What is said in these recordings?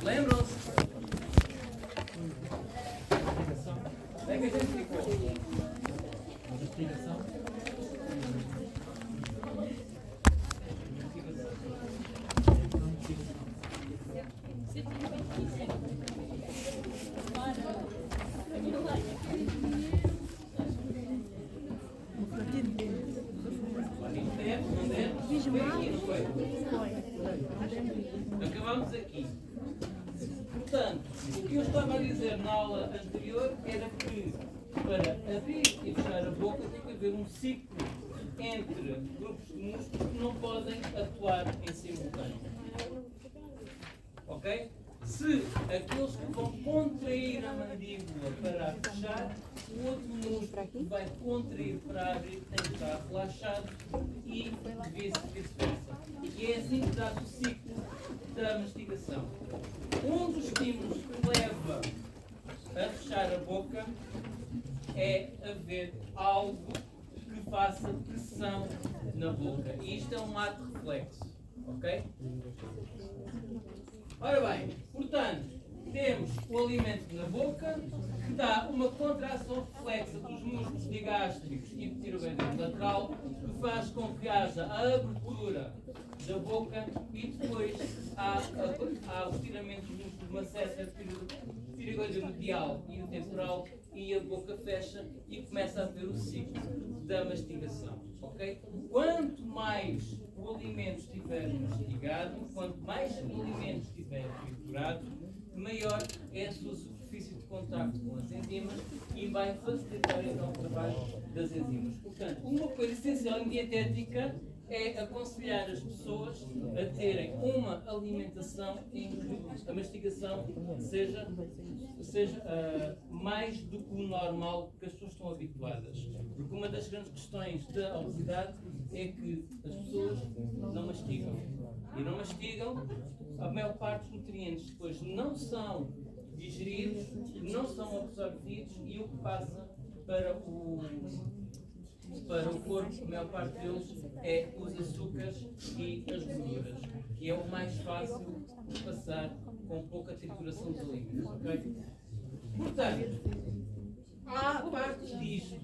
Lembram-se? Onde é que a gente ficou? Investigação? Acabamos aqui. Portanto, o que eu estava a dizer na aula anterior era que para abrir e fechar a boca tem que haver um ciclo entre grupos de músculos que não podem atuar em simultâneo. Ok? Se aqueles que vão contrair a mandíbula para a fechar, o outro músculo que vai contrair para abrir tem que estar relaxado e vice-versa. E é assim que dá o ciclo da mastigação. Um dos estímulos que leva a fechar a boca é haver algo que faça pressão na boca. E isto é um ato reflexo. Ok? Ora bem, portanto, temos o alimento na boca, que dá uma contração reflexa dos músculos digástricos e do tiroideiro lateral, que faz com que haja a abertura da boca e depois há o estiramento dos músculos masseter, tiroideiro medial e o temporal, e a boca fecha e começa a haver o ciclo da mastigação. Okay? Quanto mais o alimento estiver mastigado, quanto mais o alimento estiver triturado, maior é a sua superfície de contacto com as enzimas e vai facilitar então o trabalho das enzimas. Portanto, uma coisa essencial em dietética é aconselhar as pessoas a terem uma alimentação em que a mastigação seja mais do que o normal que as pessoas estão habituadas. Porque uma das grandes questões da obesidade é que as pessoas não mastigam. E não mastigam, a maior parte dos nutrientes depois não são digeridos, não são absorvidos e o que passa para o corpo, a maior parte deles, é os açúcares e as gorduras, que é o mais fácil de passar com pouca trituração dos alimentos. Okay? Portanto, há parte disto.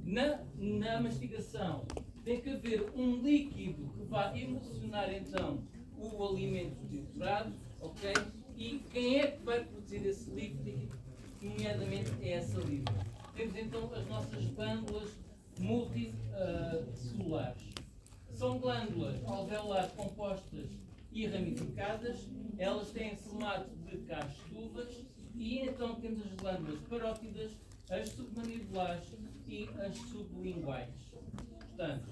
Na mastigação tem que haver um líquido que vá emulsionar então o alimento triturado, ok? E quem é que vai produzir esse líquido? Nomeadamente é a saliva. Temos então as nossas glândulas multicelulares. São glândulas alveolares compostas e ramificadas, elas têm formato de cápsulas e então temos as glândulas parótidas, as submandibulares e as sublinguais. Portanto,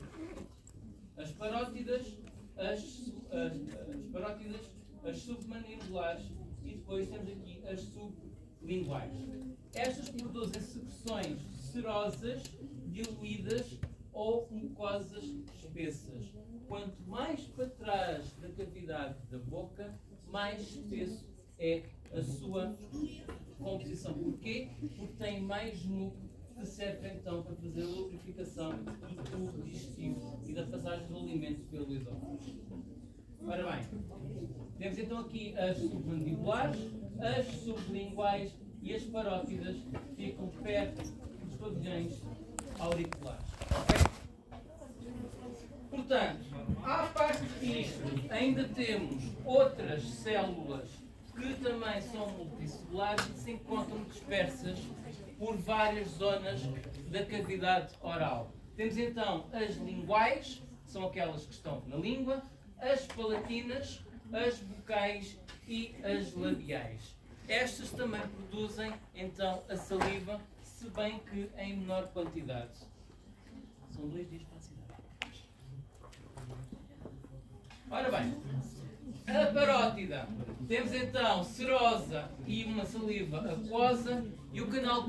as parótidas, as submandibulares e depois temos aqui as sublinguais. Estas produzem secreções serosas, diluídas ou mucosas espessas. Quanto mais para trás da cavidade da boca, mais espesso é a sua composição. Porquê? Porque tem mais núcleo que serve então para fazer a lubrificação do tubo digestivo e da passagem do alimento pelo esôfago. Ora bem, temos então aqui as submandibulares, as sublinguais e as parótidas ficam perto dos pavilhões auriculares. Okay? Portanto, à parte disto, ainda temos outras células que também são multicelulares e se encontram dispersas por várias zonas da cavidade oral. Temos então as linguais, que são aquelas que estão na língua, as palatinas, as bucais e as labiais. Estas também produzem então a saliva, se bem que em menor quantidade. São 2 dias para a cidade. Ora bem, a parótida. Temos então serosa e uma saliva aquosa e o canal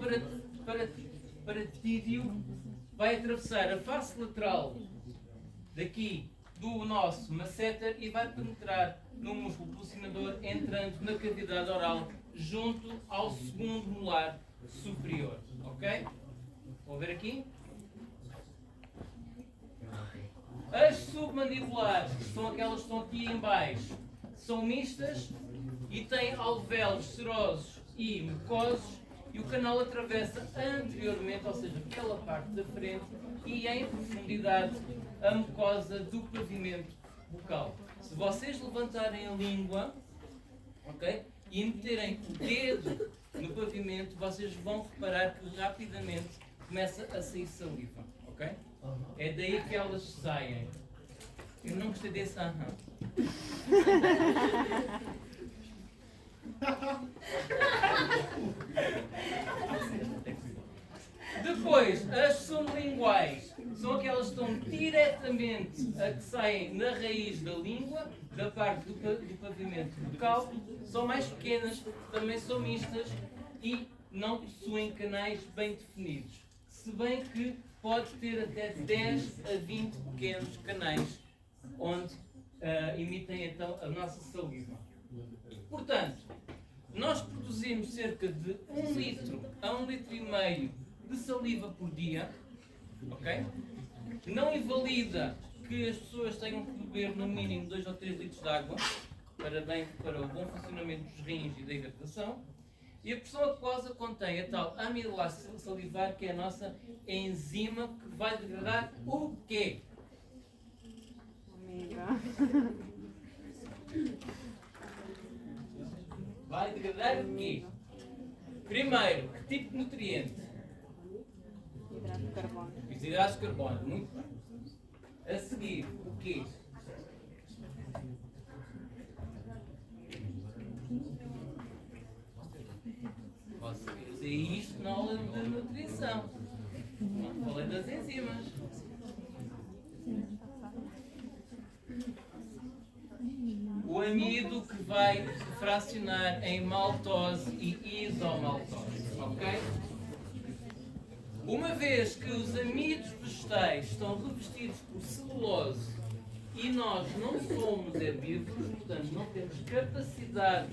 paratídeo vai atravessar a face lateral daqui do nosso masseter e vai penetrar no músculo pulsionador, entrando na cavidade oral junto ao segundo molar superior. Ok? Vão ver aqui? As submandibulares, que são aquelas que estão aqui em baixo, são mistas e têm alvéolos serosos e mucosos, e o canal atravessa anteriormente, ou seja, pela parte da frente e em profundidade, a mucosa do pavimento bucal. Se vocês levantarem a língua, ok, e meterem o dedo no pavimento, vocês vão reparar que rapidamente começa a sair saliva, ok? É daí que elas saem. Eu não gostei desse aham. Depois, as sublinguais são aquelas que estão diretamente a que saem na raiz da língua, da parte do pavimento bucal. São mais pequenas, também são mistas e não possuem canais bem definidos. Se bem que pode ter até 10 a 20 pequenos canais onde emitem então a nossa saliva. Portanto, nós produzimos cerca de 1 litro a 1,5 litro de saliva por dia, ok? Não invalida que as pessoas tenham que beber no mínimo 2 ou 3 litros de água para o bom funcionamento dos rins e da hidratação. E a pressão aquosa contém a tal amilase salivar, que é a nossa enzima que vai degradar o quê? Vai degradar o quê? Primeiro, que tipo de nutriente? Hidrato de carbono. Os hidratos de carbono, muito bem. A seguir, o quê? Vocês usei isto na aula de nutrição. Não falei das enzimas. O amido que vai fracionar em maltose e isomaltose, ok? Uma vez que os amidos vegetais estão revestidos por celulose e nós não somos herbívoros, portanto não temos capacidade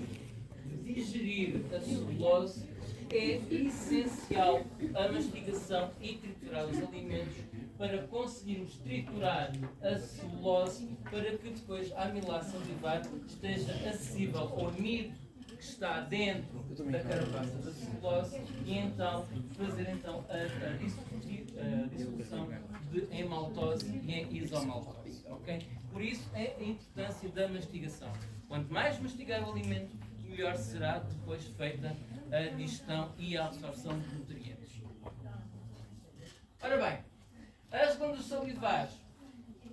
de digerir a celulose, é essencial a mastigação e triturar os alimentos para conseguirmos triturar a celulose, para que depois a amilase salivar esteja acessível ao amido que está dentro da carapaça da celulose e então fazer então a dissolução em maltose e em isomaltose, ok? Por isso é a importância da mastigação. Quanto mais mastigar o alimento, melhor será depois feita a digestão e a absorção de nutrientes. Ora bem, as glândulas salivares,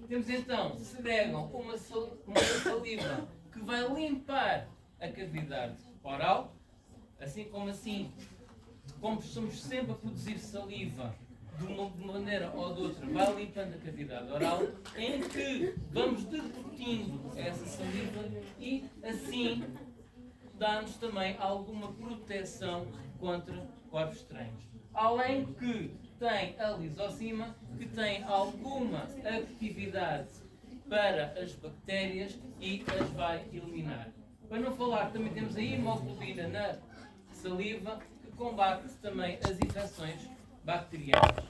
temos então, segregam uma saliva que vai limpar a cavidade oral, como estamos sempre a produzir saliva de uma maneira ou de outra, vai limpando a cavidade oral, em que vamos decutindo essa saliva e assim dá-nos também alguma proteção contra corpos estranhos. Além que tem a lisozima, que tem alguma atividade para as bactérias e as vai eliminar. Para não falar, também temos a hemoglobina na saliva, que combate também as infecções bacterianas.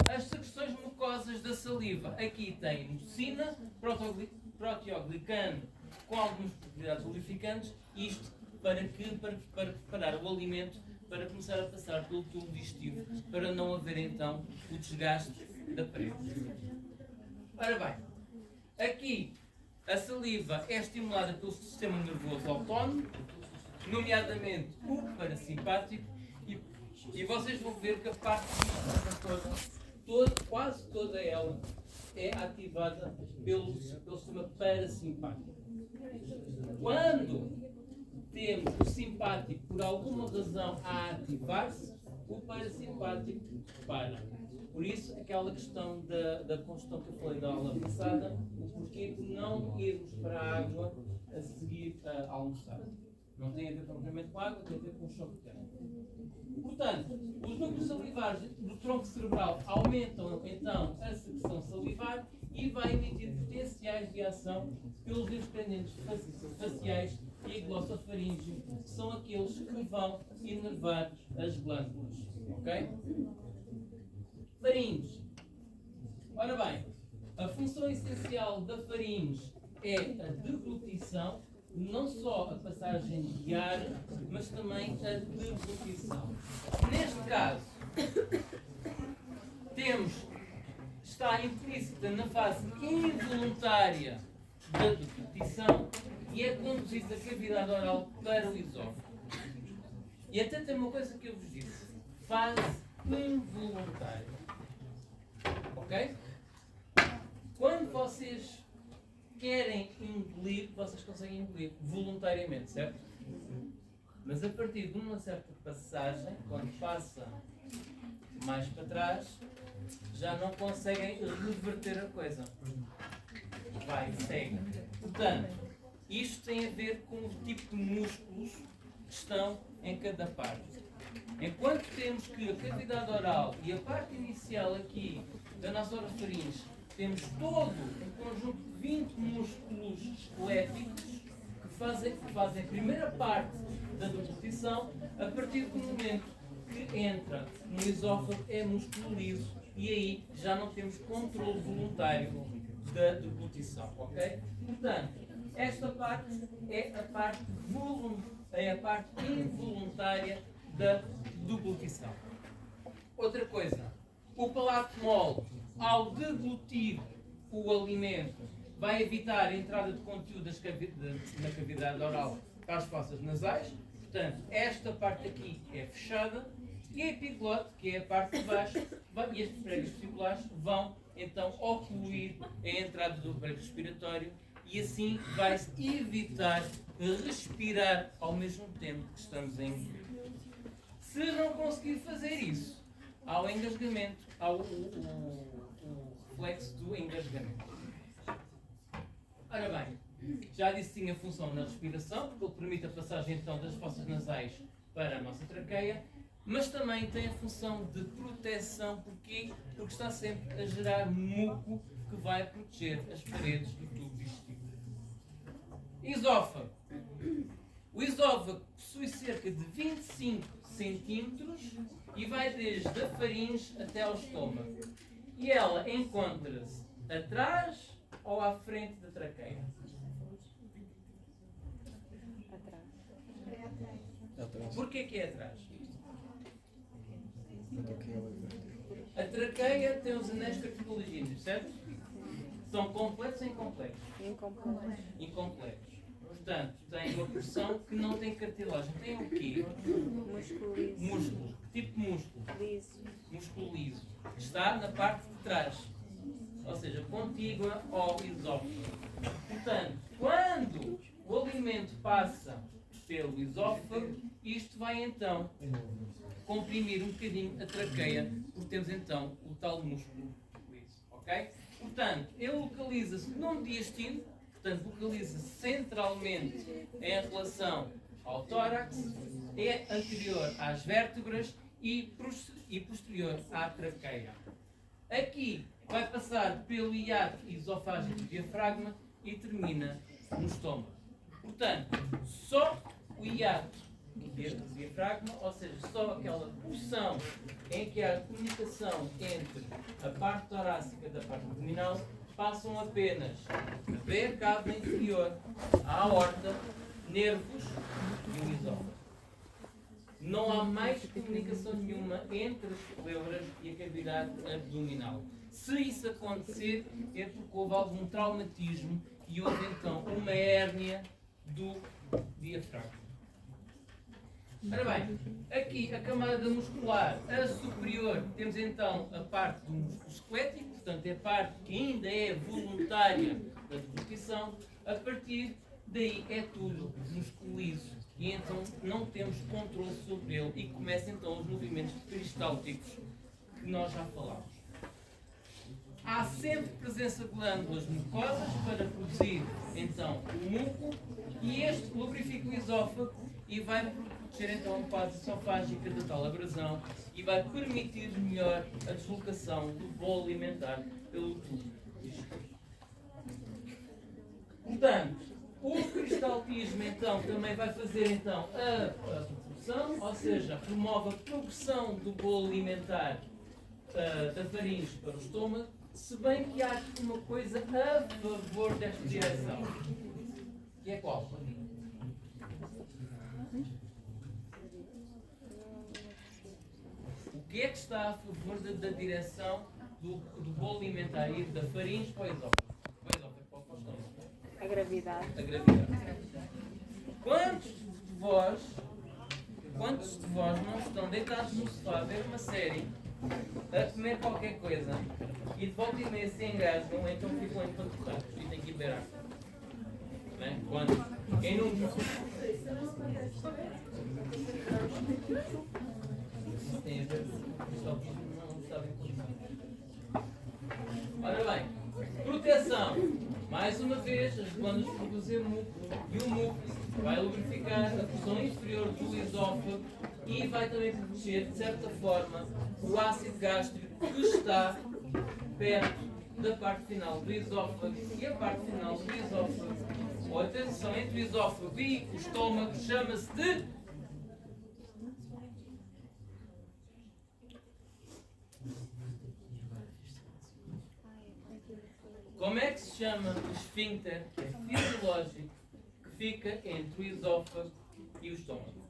As secreções mucosas da saliva, aqui tem mucina, proteoglicano com algumas propriedades lubrificantes, isto para preparar o alimento para começar a passar pelo tubo digestivo, para não haver então o desgaste da parede. Ora bem, aqui a saliva é estimulada pelo sistema nervoso autónomo, nomeadamente o parasimpático, e vocês vão ver que a parte quase toda ela é ativada pelo sistema parasimpático. Quando temos o simpático por alguma razão a ativar-se, o parasimpático para. Por isso, aquela questão da combustão que eu falei da aula passada, o porquê de não irmos para a água a seguir a almoçar. Não tem a ver propriamente com a água, tem a ver com o choque térmico. Portanto, os núcleos salivares do tronco cerebral aumentam então a secreção salivar e vai emitir potenciais de ação pelos nervos pendentes faciais e glossofaríngeo, que são aqueles que vão inervar as glândulas. Ok? Faringes. Ora bem, a função essencial da faringe é a deglutição, não só a passagem de ar, mas também a deglutição. Neste caso, está implícita na fase involuntária da deglutição e é conduzida a cavidade oral para o esófago. E até tem uma coisa que eu vos disse: fase involuntária. Ok? Quando vocês querem engolir, vocês conseguem engolir voluntariamente, certo? Mas a partir de uma certa passagem, quando passa mais para trás, já não conseguem reverter a coisa. Vai, segue. Portanto, isto tem a ver com o tipo de músculos que estão em cada parte. Enquanto temos que a cavidade oral e a parte inicial aqui da nossa orofaringe, temos todo um conjunto de 20 músculos esqueléticos que fazem a primeira parte da deglutição. A partir do momento que entra no esófago é músculo liso e aí já não temos controle voluntário da deglutição, ok? Portanto, esta parte é a parte involuntária da deglutição. Outra coisa, o palato mole, ao deglutir o alimento, vai evitar a entrada de conteúdo na cavidade oral para as fossas nasais. Portanto, esta parte aqui é fechada e a epiglote, que é a parte de baixo, e estes pregos vestibulares vão então ocluir a entrada do aparelho respiratório e assim vai-se evitar respirar ao mesmo tempo que estamos a engolir. Se não conseguir fazer isso, há o engasgamento, há o reflexo do engasgamento. Ora bem, já disse que tinha função na respiração, porque ele permite a passagem então das fossas nasais para a nossa traqueia, mas também tem a função de proteção. Porquê? Porque está sempre a gerar muco que vai proteger as paredes do tubo digestivo. Esófago. O esófago possui cerca de 25 centímetros e vai desde a faringe até ao estômago. E ela encontra-se atrás ou à frente da traqueia? Atrás. Porquê que é atrás? A traqueia tem os anéis cartilaginos, certo? São completos ou incomplexos? Incompletos. Portanto, tem uma porção que não tem cartilagem. Tem o quê? Músculo liso. Músculo. Que tipo de músculo? Liso. Músculo liso. Está na parte de trás. Ou seja, contígua ao esófago. Portanto, quando o alimento passa pelo esófago, isto vai então comprimir um bocadinho a traqueia, porque temos então o tal músculo liso. Ok? Portanto, ele localiza-se no diastino, portanto, localiza-se centralmente em relação ao tórax, é anterior às vértebras e posterior à traqueia. Aqui vai passar pelo hiato esofágico do diafragma e termina no estômago. Portanto, só o hiato do diafragma, ou seja, só aquela porção em que há comunicação entre a parte torácica da parte abdominal, passam apenas a veia cava inferior, a aorta, nervos e o esófago. Não há mais comunicação nenhuma entre as pleuras e a cavidade abdominal. Se isso acontecer, é porque houve algum traumatismo e houve então uma hérnia do diafragma. Ora bem, aqui a camada muscular, a superior, temos então a parte do músculo esquelético, portanto é a parte que ainda é voluntária da deglutição. A partir daí é tudo músculo liso e então não temos controle sobre ele e começam então os movimentos peristálticos que nós já falámos. Há sempre presença de glândulas mucosas para produzir então o muco e este lubrifica o esófago e vai proteger então a fase esofágica da tal abrasão e vai permitir melhor a deslocação do bolo alimentar pelo tubo digestivo. Portanto, o peristaltismo então também vai fazer então a propulsão, ou seja, promove a progressão do bolo alimentar da faringe para o estômago Se bem que há aqui uma coisa a favor desta direção. Que é qual? O que é que está a favor da direção do bolo alimentar ir da faringe para o esófago? Para o esófago, para o estômago. A gravidade. A gravidade. Quantos de vós não estão deitados no sofá a ver uma série, a comer qualquer coisa e de volta e meia se engasgam, então ficam empanturrados e têm que ir beber água? Não é? Quando? Quem nunca? Tem a ver só que não sabem como. Ora bem, proteção. Mais uma vez, as glândulas produzem muco e o muco vai lubrificar a porção inferior do esófago e vai também proteger, de certa forma, o ácido gástrico que está perto da parte final do esófago. E a parte final do esófago, ou a transição entre o esófago e o estômago, chama-se de... Como é que se chama o esfíncter fisiológico que fica entre o esófago e o estômago?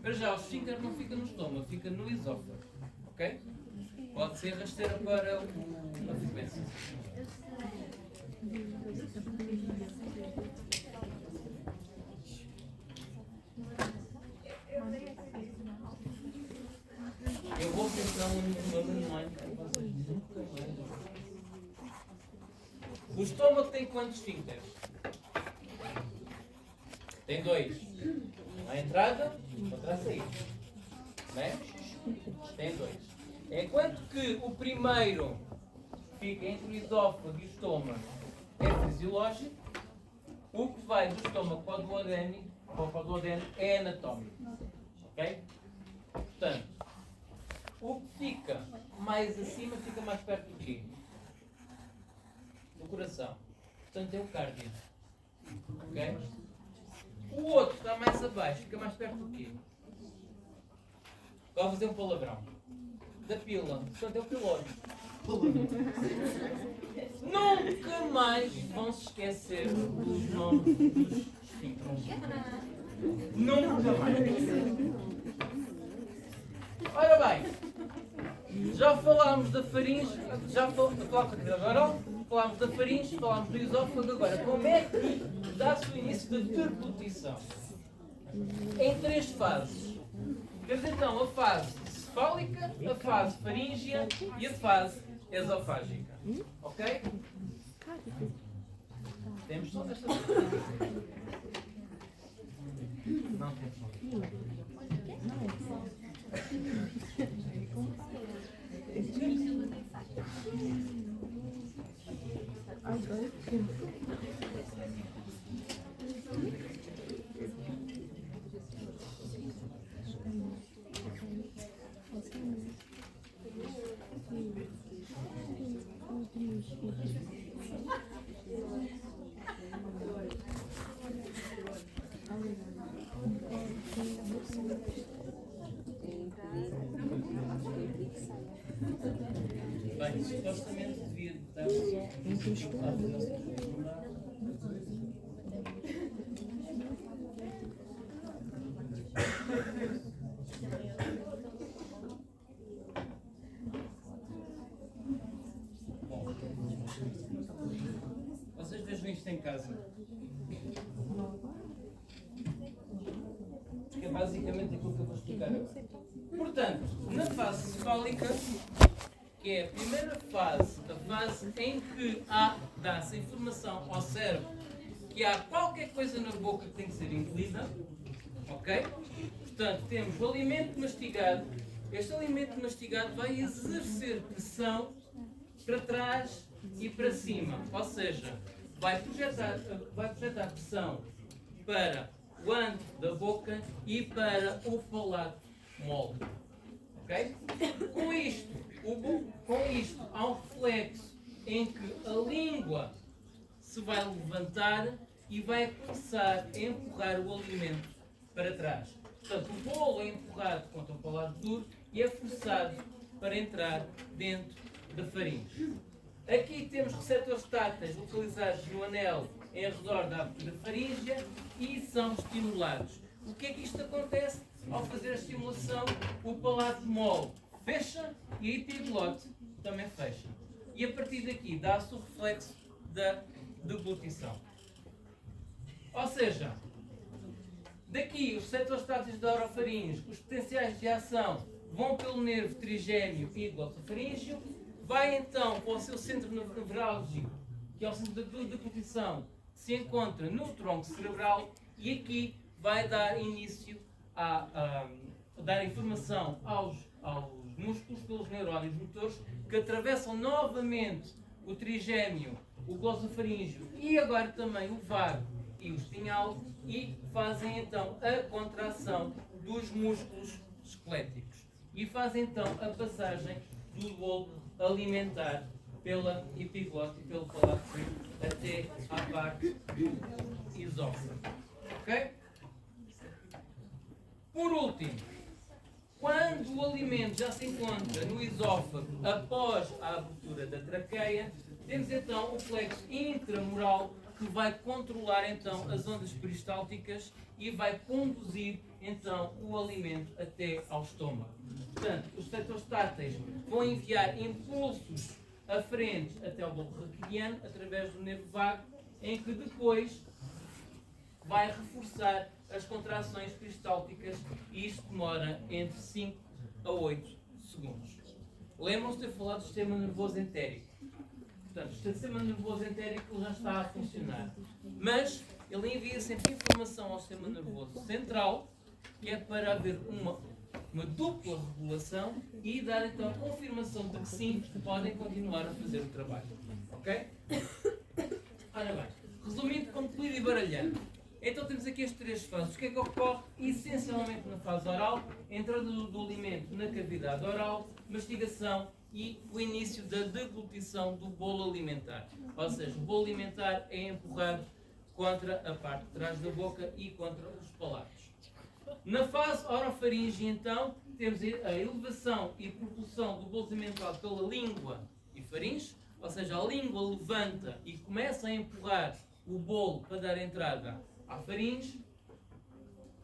Para já, o esfíncter não fica no estômago, fica no esófago. Ok? Pode ser rasteira para a frequência. Eu vou pensar uma manual para vocês nunca mais. O estômago tem quantos esfíncteres? Tem dois. A entrada e outra a saída. Não é? Tem dois. Enquanto que o primeiro fica entre o esófago e o estômago é fisiológico, o que vai do estômago para o duodeno é anatómico. Ok? Portanto, o que fica mais acima fica mais perto do quê? Do coração. Portanto, é o cardio. Ok? O outro está mais abaixo, fica mais perto do quê? Vou fazer um palavrão. Da pila. Portanto, é o pilório. Nunca mais vão se esquecer dos nomes dos esfíncteres. Nunca mais. Ora bem, já falámos da faringe, falámos da faringe, falámos do esófago, agora como é que dá-se o início da deglutição? Em três fases. Temos então a fase cefálica, a fase faríngea e a fase esofágica. Ok? Temos só desta vez. Não temos só. Bem, supostamente devia dar só. Bom, vocês vejam isto em casa. Que é basicamente aquilo que eu vou explicar agora. Portanto, na fase cefálica, que é a primeira fase, a fase em que dá-se informação ao cérebro que há qualquer coisa na boca que tem que ser engolida, ok? Portanto, temos o alimento mastigado. Este alimento mastigado vai exercer pressão para trás e para cima, ou seja, vai projetar pressão para o ângulo da boca e para o palato mole. Ok? Com isto há um reflexo em que a língua se vai levantar e vai começar a empurrar o alimento para trás. Portanto, o bolo é empurrado contra o palato duro e é forçado para entrar dentro da faringe. Aqui temos receptores táteis localizados no anel em redor da abertura faríngea e são estimulados. O que é que isto acontece? Ao fazer a estimulação, o palato mole fecha e a epiglote também fecha. E a partir daqui dá-se o reflexo da deglutição. Ou seja, daqui os receptores táteis da orofaringe, os potenciais de ação vão pelo nervo trigêmeo e glossofaríngeo, vai então para o seu centro nevrálgico, que é o centro da deglutição, que se encontra no tronco cerebral, e aqui vai dar início a dar informação aos músculos pelos neurónios motores, que atravessam novamente o trigêmeo, o glossofaríngeo e agora também o vago e o espinhal, e fazem então a contração dos músculos esqueléticos e fazem então a passagem do bolo alimentar pela epiglote e pelo palato até à parte do esófago. Ok? Por último, quando o alimento já se encontra no esófago após a abertura da traqueia, temos então o plexo intramural, que vai controlar então as ondas peristálticas e vai conduzir então o alimento até ao estômago. Portanto, os receptores táteis vão enviar impulsos aferentes até ao bulbo raquidiano através do nervo vago, em que depois vai reforçar as contrações peristálticas, e isto demora entre 5 a 8 segundos. Lembram-se de ter falado do sistema nervoso entérico. Portanto, o sistema nervoso entérico já está a funcionar, mas ele envia sempre informação ao sistema nervoso central, que é para haver uma dupla regulação e dar então a confirmação de que sim, podem continuar a fazer o trabalho. Ok? Ora bem, resumindo, concluído e baralhando. Então temos aqui as três fases. O que é que ocorre essencialmente na fase oral? A entrada do alimento na cavidade oral, mastigação e o início da deglutição do bolo alimentar. Ou seja, o bolo alimentar é empurrado contra a parte de trás da boca e contra os palatos. Na fase orofaringe, então, temos a elevação e propulsão do bolo alimentar pela língua e faringe, ou seja, a língua levanta e começa a empurrar o bolo para dar entrada à faringe.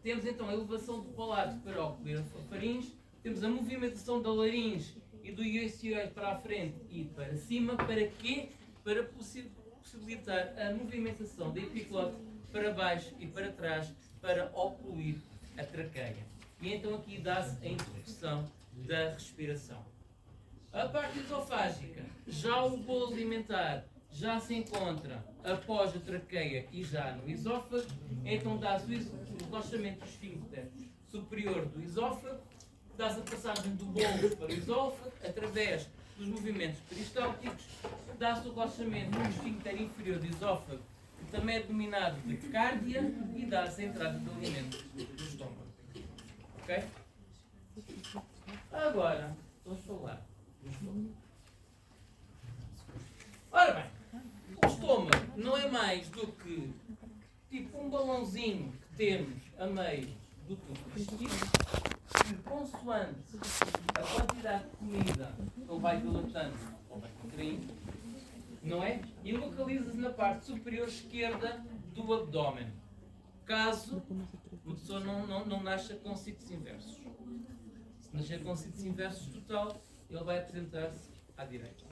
Temos então a elevação do palato para ocluir a faringe, temos a movimentação da laringe e do iocioide para a frente e para cima. Para quê? Para possibilitar a movimentação da epiglote para baixo e para trás para ocluir a traqueia. E então aqui dá-se a introdução da respiração. A parte esofágica, já o bolo alimentar já se encontra após a traqueia e já no esófago, então dá-se o relaxamento do esfíncter superior do esófago, dá-se a passagem do bolo para o esófago através dos movimentos peristálticos, dá-se o relaxamento do esfíncter inferior do esófago, que também é denominado de cárdia, e dá-se a entrada do alimento do estômago. Ok? Agora, vamos falar do estômago. Ora bem, o estômago não é mais do que tipo um balãozinho que temos a meio do tubo digestivo, que, consoante a quantidade de comida que ele vai dilatando ou vai contraindo, não é? E localiza-se na parte superior esquerda do abdômen, caso uma pessoa não nasça com sítios inversos. Se nascer com sítios inversos total, ele vai apresentar-se à direita.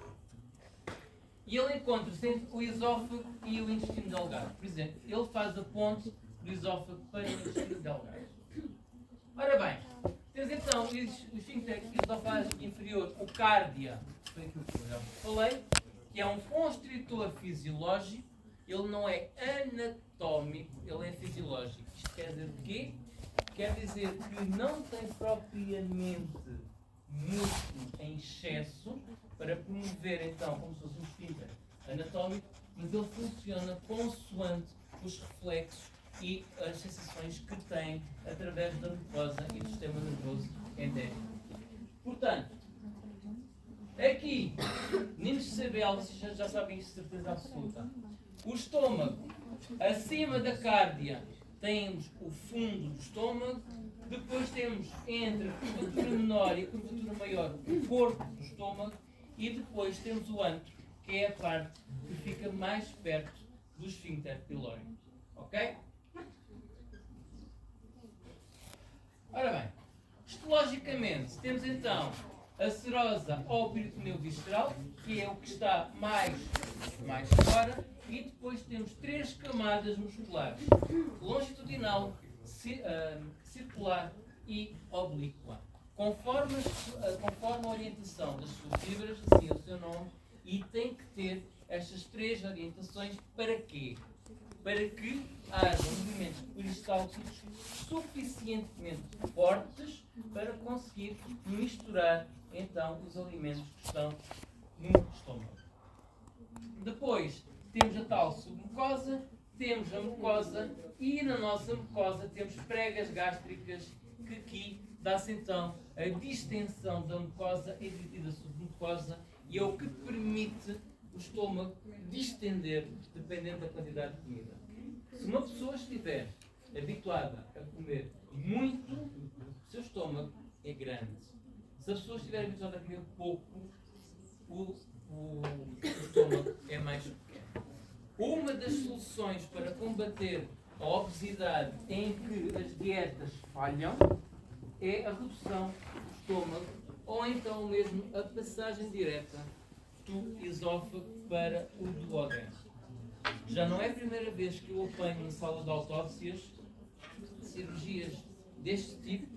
E ele encontra-se entre o esófago e o intestino delgado. Por exemplo, ele faz a ponte do esófago para o intestino delgado. Ora bem, temos então o esfíncter esofágico inferior, o cárdia, foi aquilo que eu já falei, que é um constritor fisiológico. Ele não é anatómico, ele é fisiológico. Isto quer dizer o quê? Quer dizer que não tem propriamente músculo em excesso para promover então como se fosse um esfíncter anatómico, mas ele funciona consoante os reflexos e as sensações que tem através da mucosa e do sistema nervoso endócrino. Portanto, aqui, meninos de CBL, vocês já sabem isso de certeza absoluta. O estômago, acima da cárdia, temos o fundo do estômago, Depois temos entre a curvatura menor e a curvatura maior o corpo do estômago e depois temos o antro, que é a parte que fica mais perto do esfíncter pilório. Ok? Ora bem, histologicamente temos então a serosa ou peritoneu visceral, que é o que está mais fora, e depois temos três camadas musculares: longitudinal, circular e oblíqua. Conforme a orientação das suas fibras, assim é o seu nome, e tem que ter estas três orientações para quê? Para que haja movimentos peristálticos suficientemente fortes para conseguir misturar então os alimentos que estão no estômago. Depois temos a tal submucosa, temos a mucosa e na nossa mucosa temos pregas gástricas, que aqui dá-se então a distensão da mucosa e da submucosa, e é o que permite o estômago distender dependendo da quantidade de comida. Se uma pessoa estiver habituada a comer muito, o seu estômago é grande. Se a pessoa estiver habituada a comer pouco, o estômago é mais pequeno. Uma das soluções para combater a obesidade em que as dietas falham é a redução do estômago, ou então mesmo a passagem direta do esófago para o duodeno. Já não é a primeira vez que eu apanho na sala de autópsias cirurgias deste tipo,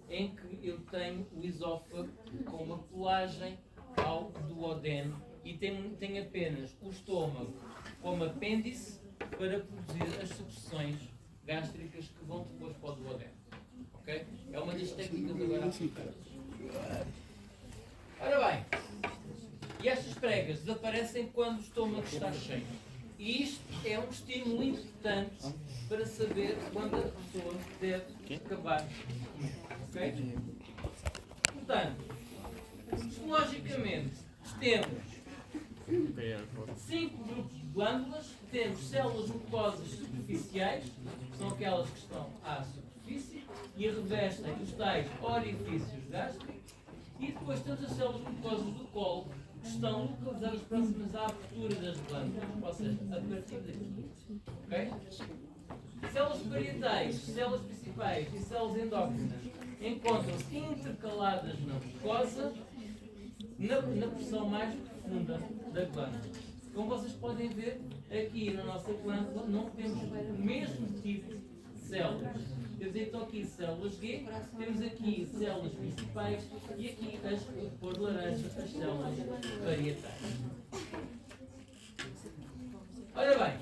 em que eu tenho o esófago com uma colagem ao duodeno e tenho apenas o estômago como apêndice para produzir as secreções gástricas que vão depois para o duodeno. Okay? É uma das técnicas agora aplicadas. Ora bem, e estas pregas desaparecem quando o estômago está cheio. E isto é um estímulo importante para saber quando a pessoa deve acabar de comer. Okay? Portanto, histologicamente, temos 5 grupos de glândulas. Temos células mucosas superficiais, que são aquelas que estão à superfície e revestem os tais orifícios gástricos. E depois temos as células mucosas do colo, que estão localizadas próximas à abertura das glândulas, ou seja, a partir daqui. Okay? Células parietais, células principais e células endócrinas encontram-se intercaladas na mucosa, na porção mais profunda da glândula. Como vocês podem ver, aqui na nossa glândula não temos o mesmo tipo de células. Temos então aqui células G, temos aqui células principais e aqui as cor de laranja, as células parietais. Ora bem,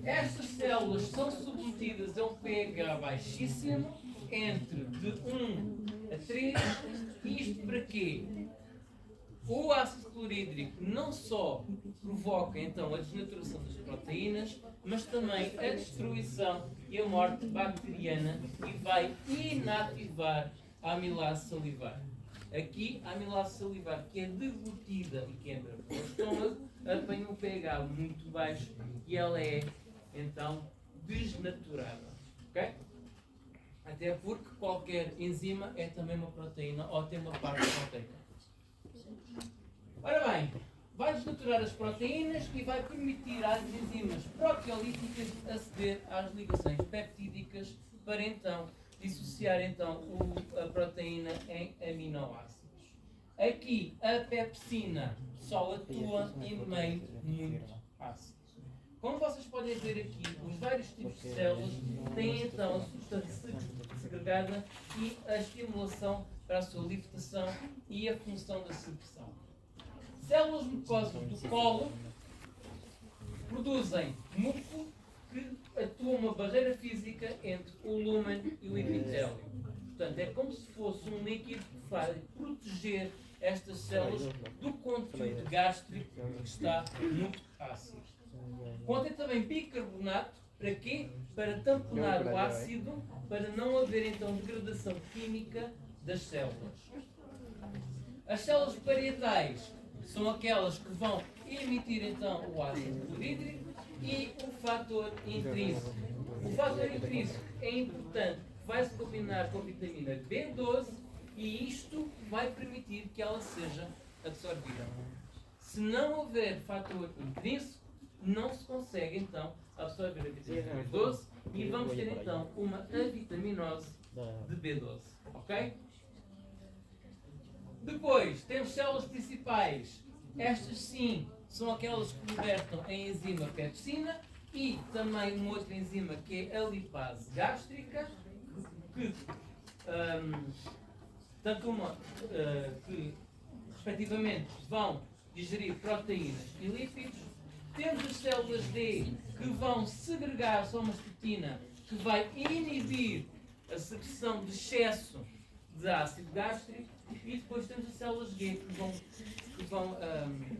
estas células são submetidas a um pH baixíssimo, entre de 1 a 3. Isto para quê? O ácido clorídrico não só provoca então a desnaturação das proteínas, mas também a destruição e a morte bacteriana e vai inativar a amilase salivar. Aqui, a amilase salivar, que é deglutida e que entra pelo estômago, apanha um pH muito baixo e ela é então desnaturada. Okay? Até porque qualquer enzima é também uma proteína ou tem uma parte proteica. Ora bem, vai desnaturar as proteínas e vai permitir às enzimas proteolíticas aceder às ligações peptídicas para então dissociar então a proteína em aminoácidos. Aqui a pepsina só atua em meio muito ácido. Como vocês podem ver aqui, os vários tipos de células têm então a substância segregada e a estimulação para a sua libertação e a função da secreção. Células mucosas do colo produzem muco que atua uma barreira física entre o lúmen e o epitélio. Portanto, é como se fosse um líquido que vai proteger estas células do conteúdo gástrico que está muito ácido. Contém também bicarbonato, para quê? Para tamponar o ácido, para não haver então degradação química das células. As células parietais são aquelas que vão emitir então o ácido clorídrico e o fator intrínseco. O fator intrínseco é importante, vai se combinar com a vitamina B12 e isto vai permitir que ela seja absorvida. Se não houver fator intrínseco, não se consegue então absorver a vitamina B12 e vamos ter então uma avitaminose de B12. Ok? Depois temos células principais. Estas sim são aquelas que convertem em enzima pepsina e também uma outra enzima que é a lipase gástrica, que tanto uma que respectivamente vão digerir proteínas e lípidos. Temos as células D que vão segregar somatostatina, que vai inibir a secreção de excesso de ácido gástrico, e depois temos as células G que vão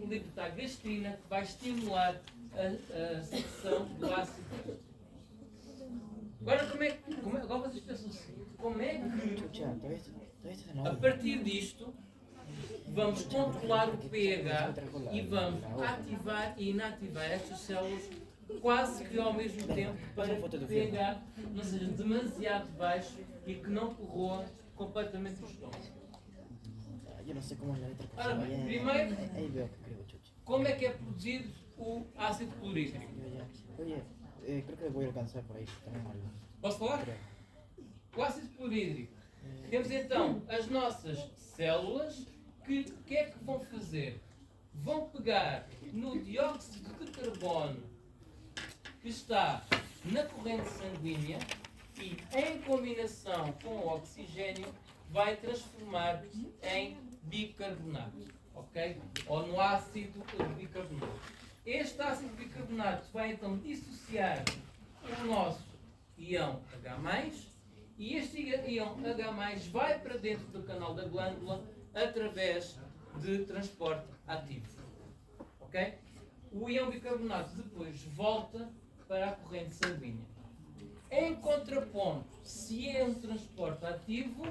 libertar gastrina, que vai estimular a secreção do ácido gástrico. Agora, agora vocês pensam assim, como é que a partir disto vamos controlar o pH e vamos ativar e inativar estas células quase que ao mesmo tempo para que o pH não seja demasiado baixo e que não corroa completamente o estômago. Ora bem, primeiro, como é que é produzido o ácido clorídrico? Creo que voy a alcanzar por ahí. Posso falar? O ácido clorídrico. Temos então as nossas células que o que é que vão fazer? Vão pegar no dióxido de carbono que está na corrente sanguínea e, em combinação com o oxigênio, vai transformar em bicarbonato, ok? Ou no ácido bicarbonato. Este ácido bicarbonato vai então dissociar o nosso íon H+, e este íon H+, vai para dentro do canal da glândula através de transporte ativo, ok? O íon bicarbonato depois volta para a corrente sanguínea. Em contraponto, se é um transporte ativo,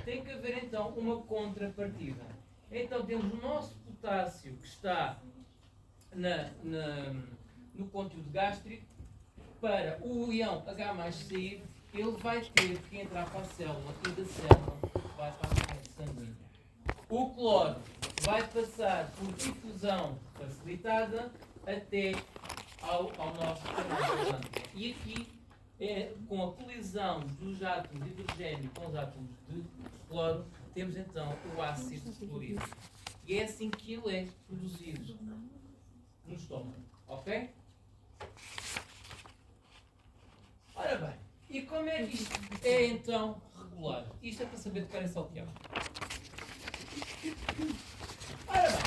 tem que haver então uma contrapartida. Então temos o nosso potássio que está no conteúdo gástrico. Para o íon H+ sair, ele vai ter que entrar para a célula e da célula vai para a corrente sanguínea. O cloro vai passar por difusão facilitada até ao nosso canal da glândula. E aqui, com a colisão dos átomos de hidrogênio com os átomos de cloro, temos então o ácido clorídrico. E é assim que ele é produzido no estômago. Ok? Ora bem, e como é que isto é então regulado? Isto é para saber de quem é o que é. Ora bem,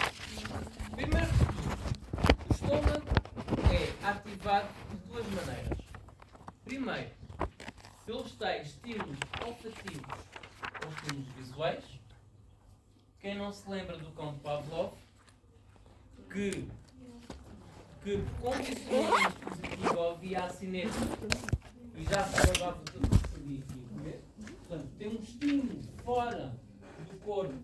primeiro que tudo, o estômago é ativado de duas maneiras. Primeiro, pelos tais estímulos olfativos ou estímulos visuais. Quem não se lembra do cão de Pavlov, que condicionou o dispositivo ao via a cinética e já se acabava de perceber aqui. Portanto, tem um estímulo fora do corpo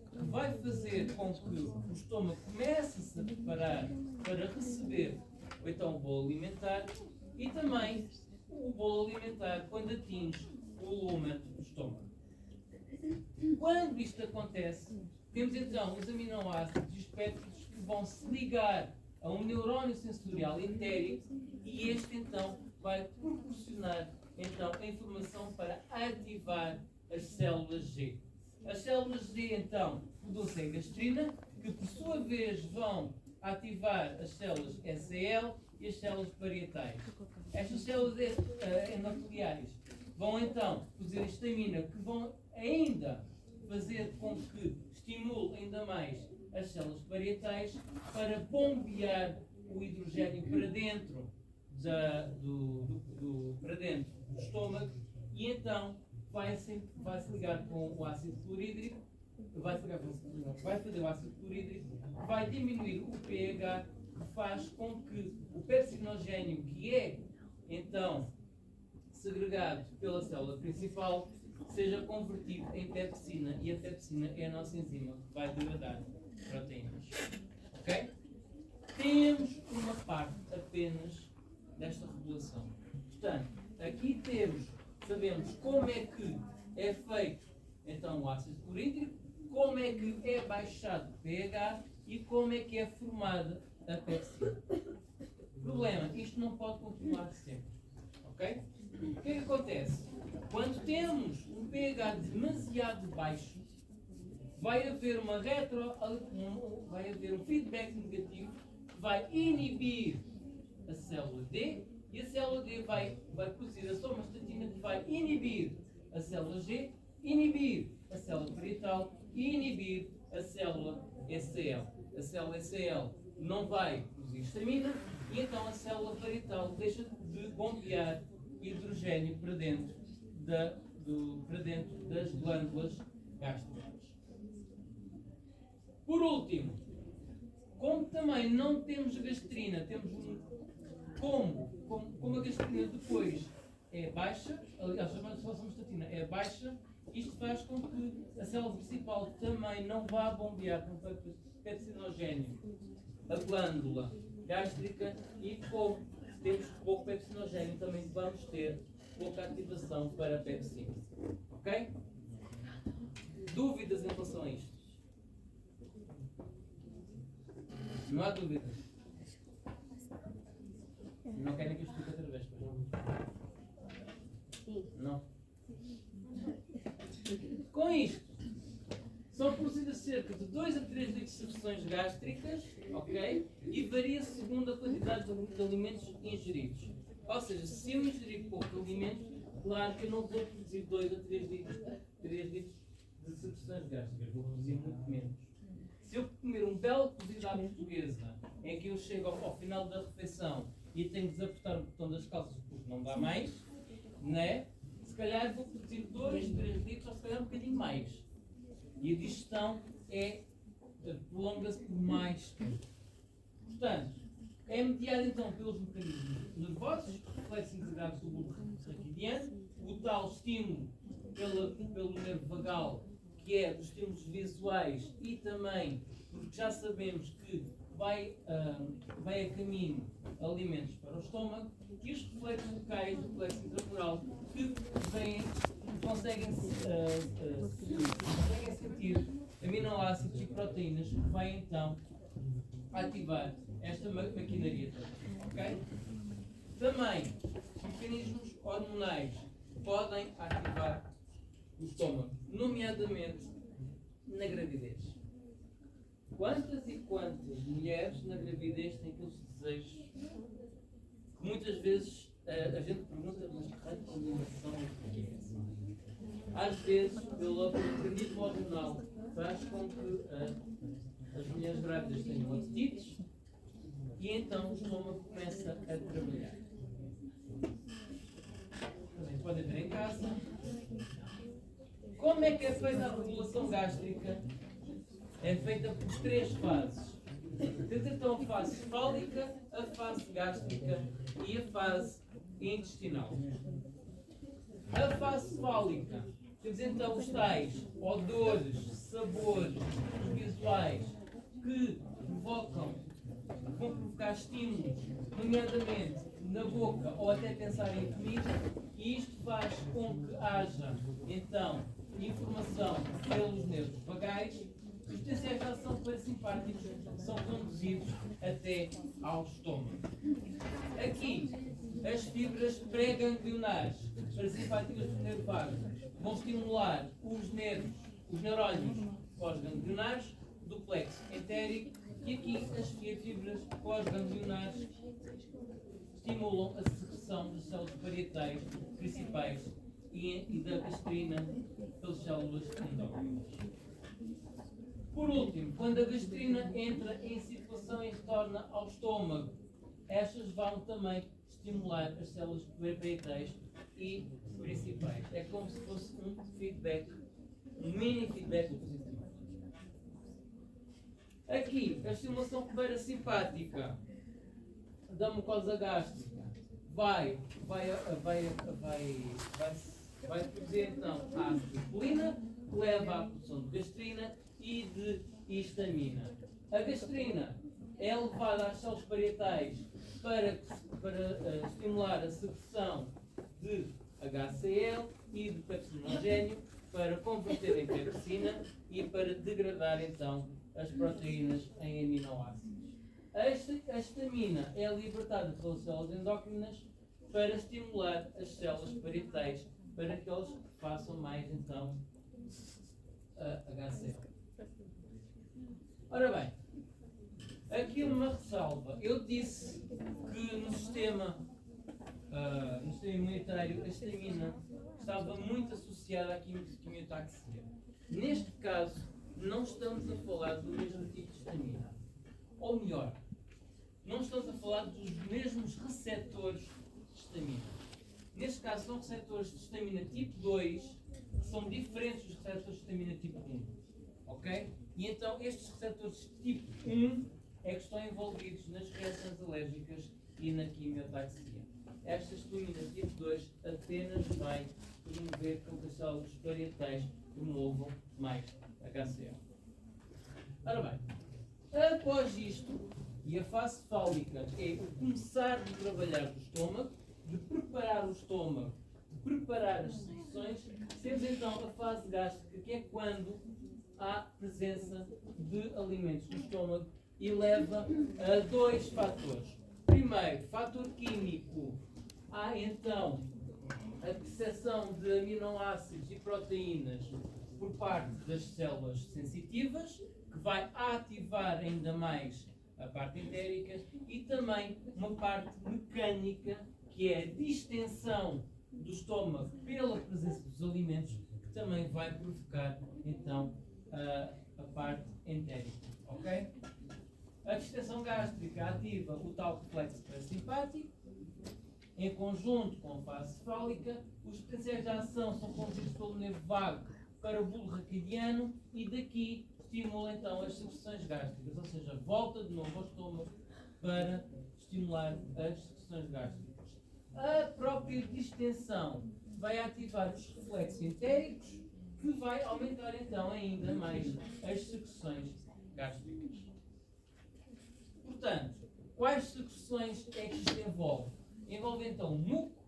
que vai fazer com que o estômago comece a preparar para receber ou então o bolo alimentar, e também o bolo alimentar quando atinge o lumen do estômago. Quando isto acontece, temos então os aminoácidos e os péptidos que vão se ligar a um neurónio sensorial entérico, e este então vai proporcionar então a informação para ativar as células G. As células G então produzem gastrina, que por sua vez vão ativar as células SCL e as células parietais. Estas células endoteliais vão então produzir histamina, que vão ainda fazer com que estimule ainda mais as células parietais para bombear o hidrogênio para dentro para dentro do estômago, e então vai-se ligar com o ácido clorídrico, vai fazer o ácido clorídrico, vai diminuir o pH, que faz com que o pepsinogênio, que é então segregado pela célula principal, seja convertido em pepsina, e a pepsina é a nossa enzima que vai degradar proteínas. Ok? Temos uma parte apenas desta regulação. Portanto, aqui sabemos como é que é feito então o ácido clorídrico, como é que é baixado o pH e como é que é formada a pepsina. Problema, isto não pode continuar sempre. Ok? O que é que acontece? Quando temos um pH demasiado baixo, vai haver vai haver um feedback negativo que vai inibir a célula D e a célula D vai produzir a somatostatina que vai inibir a célula G, inibir a célula parietal e inibir a célula SCL. A célula SCL não vai produzir histamina e então a célula parietal deixa de bombear hidrogênio para dentro das glândulas gástricas. Por último, como também não temos gastrina, temos como a gastrina depois é baixa, aliás, a somatostatina é baixa, isto faz com que a célula principal também não vá bombear com pepsinogênio a glândula gástrica e como temos pouco pepsinogênio também vamos ter pouca ativação para a pepsina. Ok? Dúvidas em relação a isto? Não há dúvidas? Não querem que eu explique outra vez? Não? Com isto, são produzidas cerca de 2 a 3 litros de secreções gástricas, ok? E varia segundo a quantidade de alimentos ingeridos. Ou seja, se eu ingerir pouco alimento, claro que eu não vou produzir 2 a 3 litros de secreções gástricas, vou produzir muito menos. Se eu comer um belo cozido à portuguesa, em que eu chego ao final da refeição e tenho de desapertar o botão das calças porque não dá mais, né? Se calhar vou produzir 2, 3 litros ou se calhar um bocadinho mais. E a digestão prolonga-se por mais tempo. Portanto, é mediado então pelos mecanismos nervosos, reflexo integrado do bulbo raquidiano, o tal estímulo pelo nervo vagal, que é dos estímulos visuais e também porque já sabemos que vai a caminho alimentos para o estômago, e os reflexos locais do reflexo intramural que conseguem sentir aminoácidos e proteínas que vai então ativar esta maquinaria toda. Okay? Também, mecanismos hormonais podem ativar o estômago, nomeadamente na gravidez. Quantas e quantas mulheres na gravidez têm aqueles desejos que muitas vezes a gente pergunta, mas que raio de combinação é que é? Às vezes, pelo mecanismo hormonal, faz com que as mulheres grávidas tenham apetites e então o estômago começa a trabalhar. Também podem ver em casa. Como é que é feita a regulação gástrica? É feita por 3 fases. Temos então a fase cefálica, a fase gástrica e a fase intestinal. A fase cefálica, temos então os tais odores, sabores, visuais que vão provocar estímulos, nomeadamente na boca ou até pensar em comida, e isto faz com que haja então informação pelos nervos vagais. Os potenciais de ação parasimpáticos são conduzidos até ao estômago. Aqui, as fibras pré-ganglionares parasimpáticas do nervo vago vão estimular os neurónios pós-ganglionares do plexo entérico, e aqui as fibras pós-ganglionares estimulam a secreção das células parietais principais e da gastrina pelas células endócrinas. Por último, quando a gastrina entra em circulação e retorna ao estômago, estas vão também estimular as células parietais e principais. É como se fosse um feedback, um mini feedback positivo. Aqui, a estimulação parasimpática da mucosa gástrica vai produzir então a acetilcolina, que leva à produção de gastrina e de histamina. A gastrina é levada às células parietais para estimular a secreção de HCl e de pepsinogênio para converter em pepsina e para degradar então as proteínas em aminoácidos. A histamina é libertada pelas células endócrinas para estimular as células parietais para que elas façam mais então HCl. Ora bem, aqui uma ressalva. Eu disse que no sistema imunitário a histamina estava muito associada à quimiotaxia. Neste caso, não estamos a falar do mesmo tipo de histamina. Ou melhor, não estamos a falar dos mesmos receptores de histamina. Neste caso, são receptores de histamina tipo 2 que são diferentes dos receptores de histamina tipo 1. Ok? E então, estes receptores de tipo 1 é que estão envolvidos nas reações alérgicas e na quimiotaxia. Esta histamina tipo 2 apenas vai promover com que as células parietais promovam mais HCl. Ora bem, após isto, e a fase fálica é o começar de trabalhar do estômago, de preparar o estômago, de preparar as secreções, temos então a fase gástrica, que é quando há presença de alimentos no estômago e leva a dois fatores. Primeiro, fator químico. Há então a percepção de aminoácidos e proteínas por parte das células sensitivas, que vai ativar ainda mais a parte entérica, e também uma parte mecânica, que é a distensão do estômago pela presença dos alimentos, que também vai provocar então a parte entérica. Ok? A distensão gástrica ativa o tal reflexo parasimpático. Em conjunto com a fase cefálica, os potenciais de ação são conduzidos pelo nervo vago para o bulbo raquidiano e daqui estimula então as secreções gástricas, ou seja, volta de novo ao estômago para estimular as secreções gástricas. A própria distensão vai ativar os reflexos entéricos, que vai aumentar então ainda mais as secreções gástricas. Portanto, quais secreções é que isto envolve? Envolve então muco,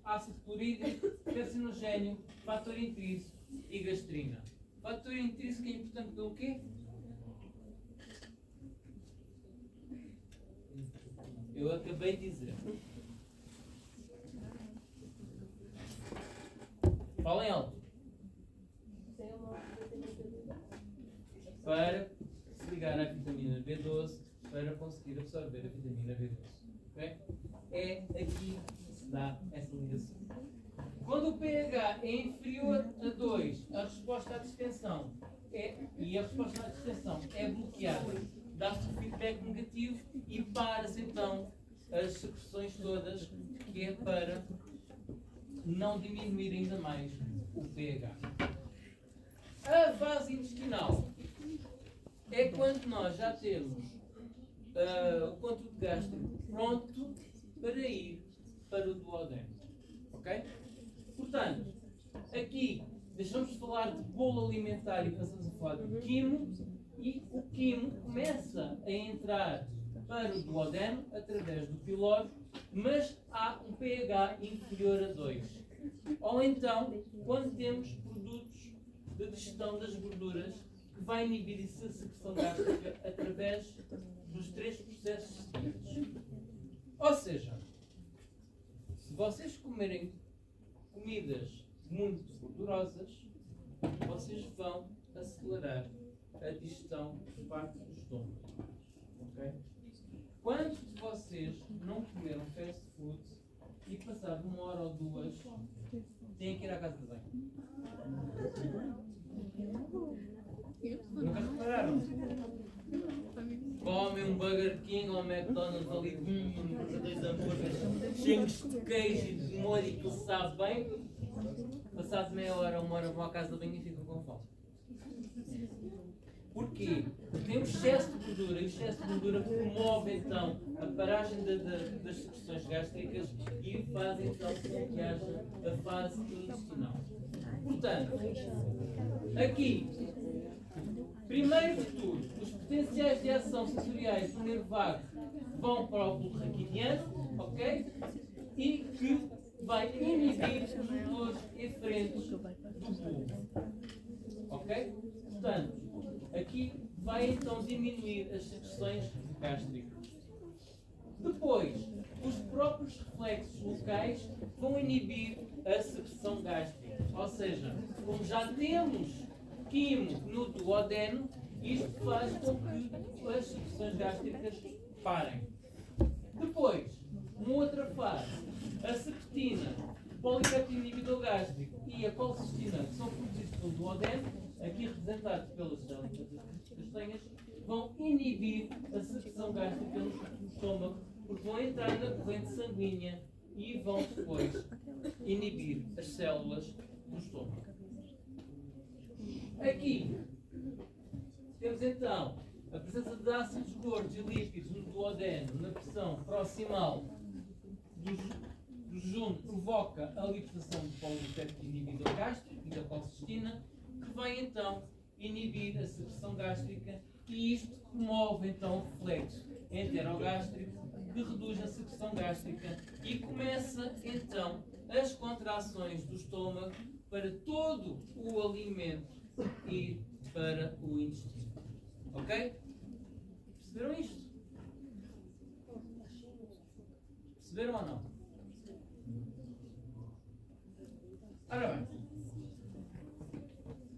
ácido clorídrico, carcinogénio, fator intrínseco e gastrina. Fator intrínseco é importante pelo quê? Eu acabei de dizer. Falem alto. Para se ligar à vitamina B12 para conseguir absorver a vitamina B12. Okay? É aqui que se dá essa ligação. Quando o pH é inferior a 2, a resposta à distensão e a resposta à distensão é bloqueada, dá-se um feedback negativo e para-se então as secreções todas, que é para não diminuir ainda mais o pH. A fase intestinal é quando nós já temos o conteúdo gástrico pronto para ir para o duodeno. Ok? Portanto, aqui deixamos de falar de bolo alimentar e passamos a falar de quimo, e o quimo começa a entrar para o duodeno através do pyloro, mas há um pH inferior a 2. Ou então, quando temos produtos de digestão das gorduras, que vai inibir a secreção gástrica através dos 3 processos seguintes. Ou seja, se vocês comerem comidas muito gordurosas, vocês vão acelerar a digestão por parte do estômago. Okay? Quantos de vocês não comeram fast food e passado 1 hora ou 2 têm que ir à casa de banho? Nunca repararam? Comem um Burger King ou um McDonald's ali, dois hambúrgueres cheios de queijo e de molho e que sabe bem. Passado meia hora, 1 hora vão à casa de banho e ficam com fome. Porquê? Porque tem um excesso de gordura, e o excesso de gordura promove então a paragem das secreções gástricas e faz então com que haja a fase intestinal. Portanto, aqui, primeiro de tudo, os potenciais de ação sensoriais do nervo vago vão para o bulbo raquidiano, ok? E que vai inibir os motores eferentes do bulbo. Ok? Portanto, aqui vai então diminuir as secreções gástricas. Depois, os próprios reflexos locais vão inibir a secreção gástrica. Ou seja, como já temos quimo no duodeno, isto faz com que as secreções gástricas parem. Depois, uma outra fase, a secretina, o polipéptido inibidor gástrico e a colcistina, que são produzidos pelo duodeno, aqui representados pelas células castanhas, vão inibir a secreção gástrica no estômago, porque vão entrar na corrente sanguínea e vão depois inibir as células do estômago. Aqui temos então a presença de ácidos gordos e lípidos no duodeno na pressão proximal do jejum, provoca a libertação do polipéptido inibidor gástrico e da colcistina, que vai então inibir a secreção gástrica, e isto promove então o reflexo enterogástrico, que reduz a secreção gástrica e começa então as contrações do estômago para todo o alimento ir para o intestino. Ok? Perceberam isto? Perceberam ou não? Ora bem,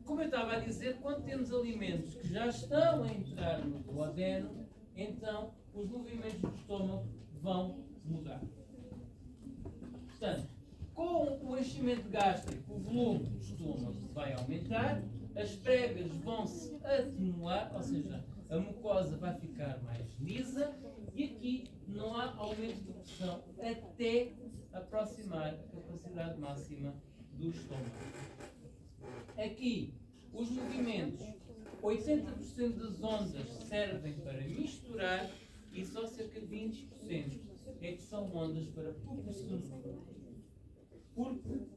como eu estava a dizer, quando temos alimentos que já estão a entrar no duodeno, então os movimentos do estômago vão mudar. Portanto, com o enchimento gástrico, o volume do estômago vai aumentar, as pregas vão se atenuar, ou seja, a mucosa vai ficar mais lisa, e aqui não há aumento de pressão até aproximar a capacidade máxima do estômago. Aqui, os movimentos, 80% das ondas servem para misturar e só cerca de 20% é que são ondas para proporcionar. Porque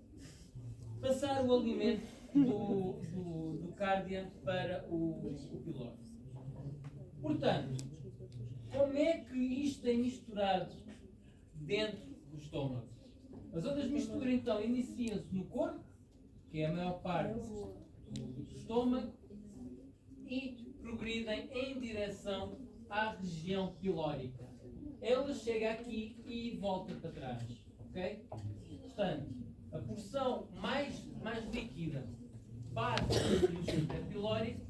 passar o alimento do cárdia para o pilório. Portanto, como é que isto é misturado dentro do estômago? As ondas de mistura então iniciam-se no corpo, que é a maior parte do estômago, e progridem em direção à região pilórica. Ela chega aqui e volta para trás. Ok? Portanto, a porção mais líquida bate no esfíncter pilórico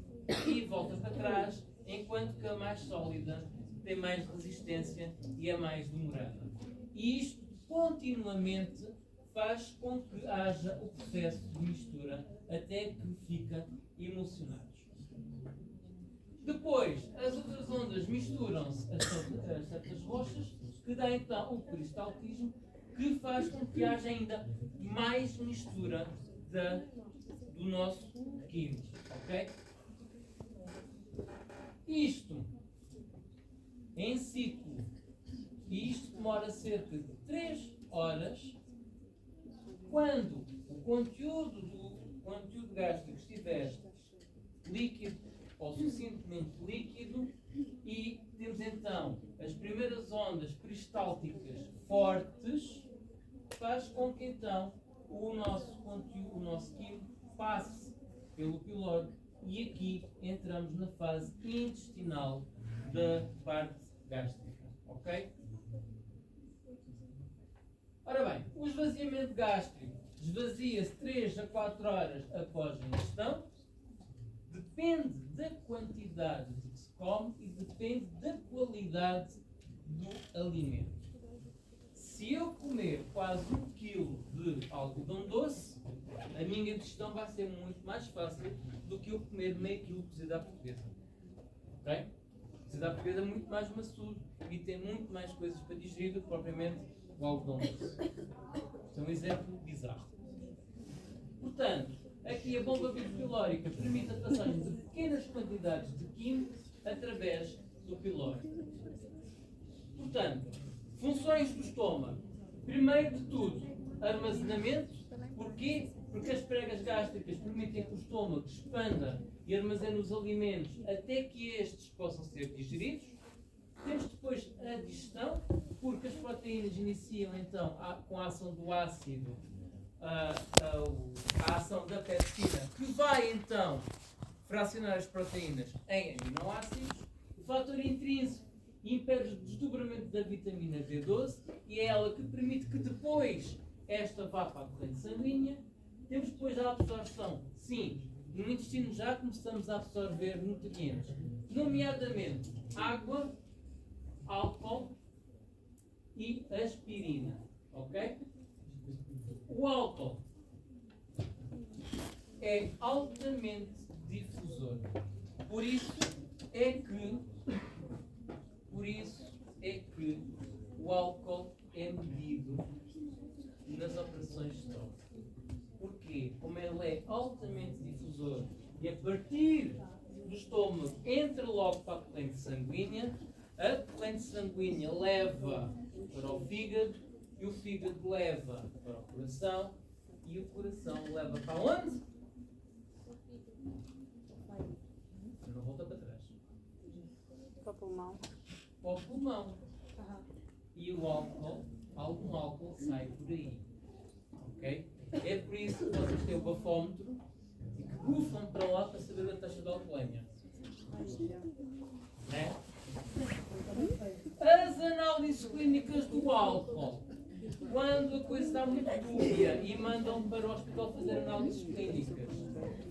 e volta para trás, enquanto que a mais sólida tem mais resistência e é mais demorada. E isto continuamente faz com que haja o processo de mistura até que fica emulsionados. Depois, as outras ondas misturam-se a certas rochas, que dá então o peristaltismo, que faz com que haja ainda mais mistura do nosso químico. Ok? Isto em ciclo, e isto demora cerca de 3 horas, quando o conteúdo gástrico estiver líquido ou suficientemente líquido, e temos então as primeiras ondas peristálticas fortes, faz com que então o nosso conteúdo, o nosso químico, passe pelo pilório, e aqui entramos na fase intestinal da parte gástrica. Ok? Ora bem, o esvaziamento gástrico esvazia-se 3 a 4 horas após a ingestão. Depende da quantidade de que se come e depende da qualidade do alimento. Se eu comer quase 1 kg de algodão doce, a minha digestão vai ser muito mais fácil do que eu comer meio quilo de cozido à portuguesa. Ok? Cozido à portuguesa é muito mais maçudo e tem muito mais coisas para digerir do que propriamente o algodão doce. Isto é um exemplo bizarro. Portanto, aqui a bomba pilórica permite a passagem de pequenas quantidades de químico através do pilório. Portanto, funções do estômago. Primeiro de tudo, armazenamento. Porquê? Porque as pregas gástricas permitem que o estômago expanda e armazene os alimentos até que estes possam ser digeridos. Temos depois a digestão, Porque as proteínas iniciam então com a ação do ácido a ação da pepsina, que vai então fracionar as proteínas em aminoácidos. O fator intrínseco impede o desdobramento da vitamina B12 e é ela que permite que depois esta vá para a corrente sanguínea. Temos depois a absorção. Sim, no intestino já começamos a absorver nutrientes, nomeadamente água, álcool e aspirina. Ok? O álcool é altamente difusor. Por isso é que o álcool é medido nas operações de stop. Porquê? Como ele é altamente difusor e a partir do estômago entra logo para a corrente sanguínea, a corrente sanguínea leva para o fígado e o fígado leva para o coração e o coração leva para onde? Não volta para trás. Para o pulmão. Para o pulmão. E o álcool, algum álcool sai por aí. Ok? É por isso que vocês têm o bafómetro e que bufam para lá para saber a taxa de alcoolemia. Né? As análises clínicas do álcool, quando a coisa está muito dúbia e mandam para o hospital fazer análises clínicas,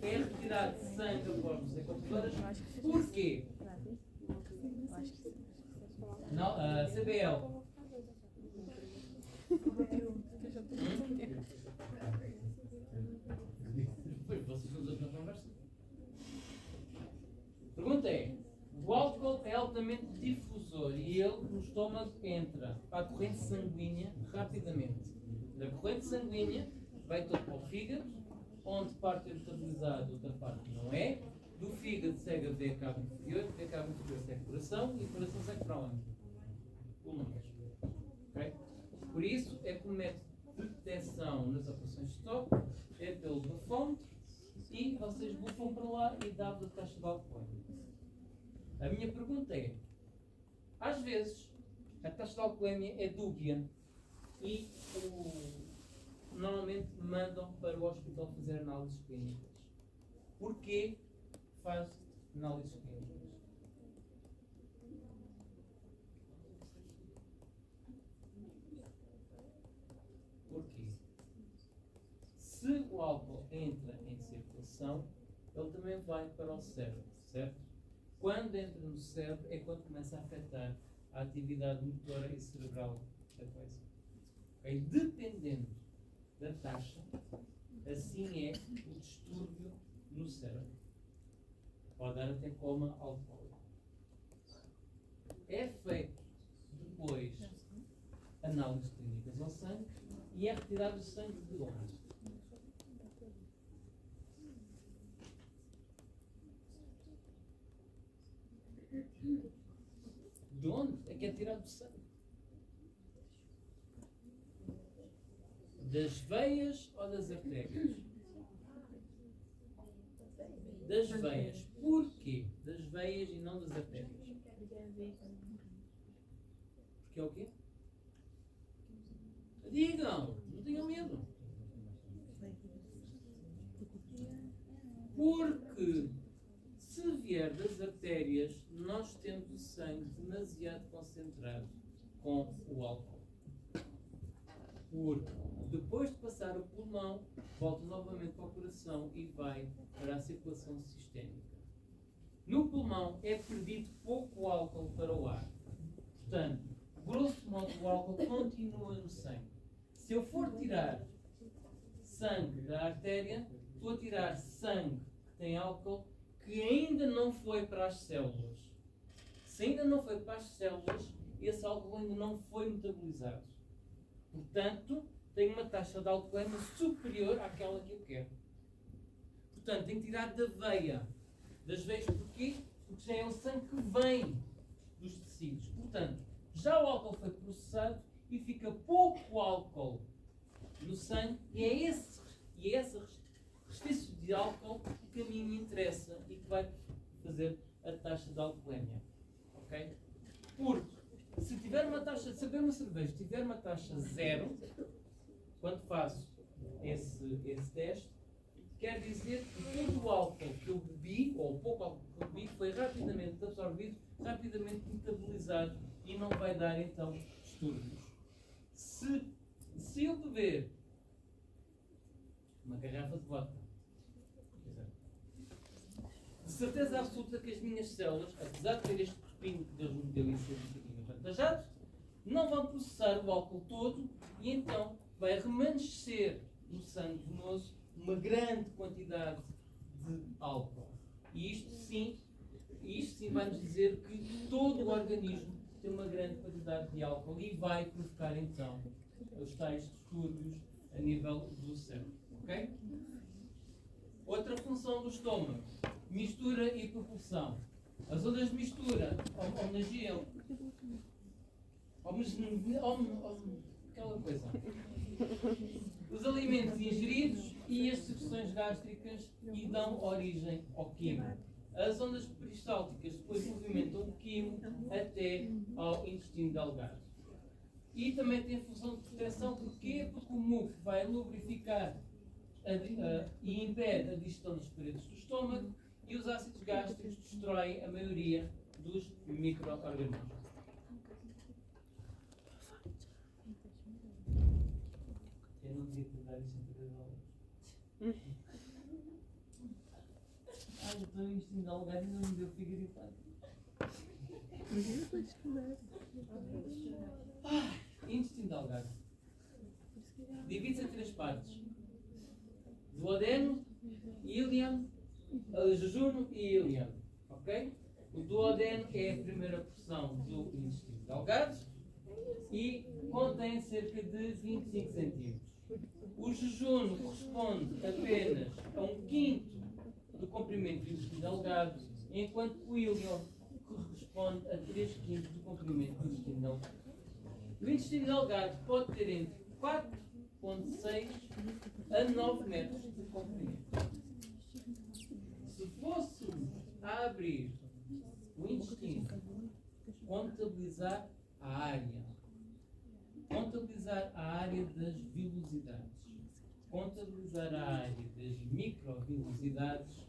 é retirado sangue após 24 horas. Porquê? Não, CBL. Depois vocês não na conversa. Pergunta é: o álcool é altamente difusor e ele no estômago entra para a corrente sanguínea rapidamente. Da corrente sanguínea vai todo para o fígado, onde parte é metabolizada, outra parte não é. Do fígado segue a veia cava inferior, veia cava inferior segue o coração e o coração segue para onde? Pulmões. Okay? Por isso é que o método de detecção nas operações de stop é pelo bafómetro e vocês bufam para lá e dá-vos a taxa de álcool. A minha pergunta é: às vezes a taxa de alcoolemia é dúbia e normalmente mandam para o hospital fazer análises clínicas. Porquê faz análises clínicas? Porquê? Se o álcool entra em circulação, ele também vai para o cérebro, certo? Quando entra no cérebro é quando começa a afetar a atividade motora e cerebral da coisa. Okay? Dependendo da taxa, assim é o distúrbio no cérebro. Pode dar até coma alcoólico. É feito depois análises clínicas ao sangue e é retirado o sangue de onde? De onde é que é tirado o sangue? Das veias ou das artérias? Das veias. Porquê? Das veias e não das artérias? Porque é o quê? Digam, não tenham medo. Porque se vier das artérias, nós temos o sangue demasiado concentrado com o álcool. Porque depois de passar o pulmão, volta novamente para o coração e vai para a circulação sistémica. No pulmão é perdido pouco álcool para o ar. Portanto, grosso modo, o álcool continua no sangue. Se eu for tirar sangue da artéria, estou a tirar sangue que tem álcool que ainda não foi para as células. Se ainda não foi para as células, esse álcool ainda não foi metabolizado. Portanto, tem uma taxa de alcoolemia superior àquela que eu quero. Portanto, tem que tirar da veia. Das veias porquê? Porque já é o sangue que vem dos tecidos. Portanto, já o álcool foi processado e fica pouco álcool no sangue e é esse resquício de álcool que a mim me interessa e que vai fazer a taxa de alcoolemia. Ok? Porque Se tiver uma taxa, se beber uma cerveja tiver uma taxa zero, quando faço esse teste, quer dizer que todo o álcool que eu bebi, ou o pouco álcool que eu bebi, foi rapidamente absorvido, rapidamente metabolizado e não vai dar então distúrbios. Se eu beber uma garrafa de vodka, de certeza absoluta que as minhas células, apesar de ter este corpinho que Deus me deu e ser um bocadinho avantajado, não vão processar o álcool todo e então vai remanescer no sangue venoso uma grande quantidade de álcool. E isto sim vai nos dizer que todo o organismo tem uma grande quantidade de álcool e vai provocar então os tais distúrbios a nível do cérebro. Ok? Outra função do estômago: mistura e propulsão. As ondas de mistura homenageiam aquela coisa. Os alimentos ingeridos e as secreções gástricas e dão origem ao quimo. As ondas peristálticas depois movimentam o quimo até ao intestino delgado. E também tem a função de proteção. Porquê? Porque o muco vai lubrificar e impede a digestão das paredes do estômago e os ácidos gástricos destroem a maioria dos micro-organismos. Eu não devia te dar isso em 3 aulas. Eu estou em intestino delgado e não me deu fígado e intestino delgado. Divide-se em 3 partes: duodeno, íleon, jejuno e íleon. Ok? O duodeno é a primeira porção do intestino delgado e contém cerca de 25 centímetros. O jejuno corresponde apenas a 1/5 do comprimento do intestino delgado, enquanto o íleon corresponde a 3/5 do comprimento do intestino delgado. O intestino delgado pode ter entre 4,6 a 9 metros de comprimento. Se fôssemos a abrir o intestino, contabilizar a área das vilosidades, contabilizar a área das microvilosidades,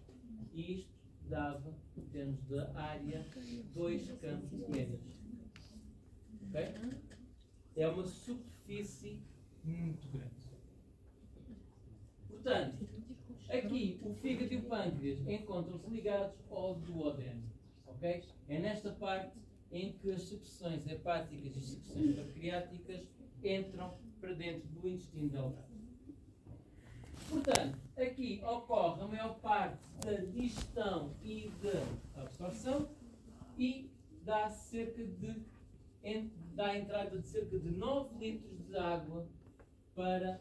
e isto dava, em termos de área, 2 campos médios. Ok? É uma superfície muito grande. Portanto, aqui o fígado e o pâncreas encontram-se ligados ao duodeno. Okay? É nesta parte em que as secreções hepáticas e secreções pancreáticas entram para dentro do intestino delgado. Portanto, aqui ocorre a maior parte da digestão e da absorção e dá a entrada de cerca de 9 litros de água para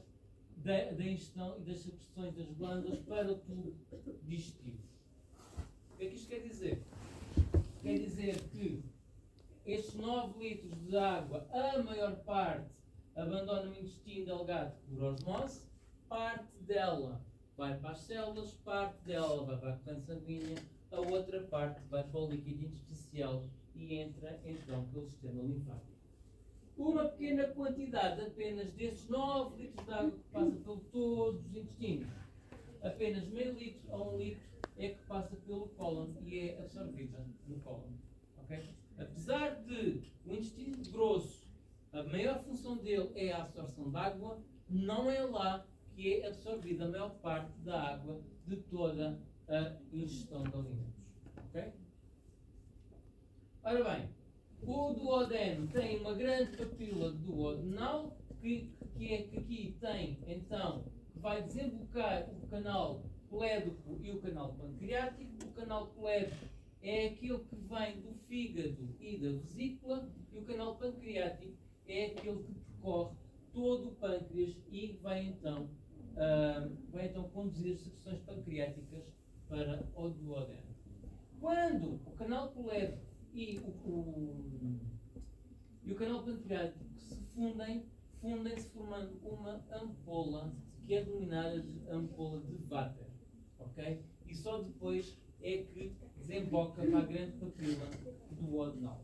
da ingestão e das secreções das glândulas para o tubo digestivo. O que é que isto quer dizer? Quer dizer que estes 9 litros de água, a maior parte abandona o intestino delgado por osmose, parte dela vai para as células, parte dela vai para a corrente sanguínea, a outra parte vai para o líquido intersticial e entra então pelo sistema linfático. Uma pequena quantidade apenas destes 9 litros de água que passa por todos os intestinos, apenas meio litro a 1 litro é que passa pelo cólon e é absorvida no cólon. Okay? Apesar de o intestino grosso, a maior função dele é a absorção de água, não é lá que é absorvida a maior parte da água de toda a ingestão de alimentos. Okay? Ora bem, o duodeno tem uma grande papila duodenal que aqui tem, então, que vai desembocar o canal colédoco e o canal pancreático. O canal colédoco é aquele que vem do fígado e da vesícula e o canal pancreático é aquele que percorre todo o pâncreas e vai então conduzir as secreções pancreáticas para o duodeno. Quando o canal colédoco e o canal pancreático se fundem-se formando uma ampola que é denominada de ampola de Vater. Okay? E só depois é que desemboca para a grande papila duodenal.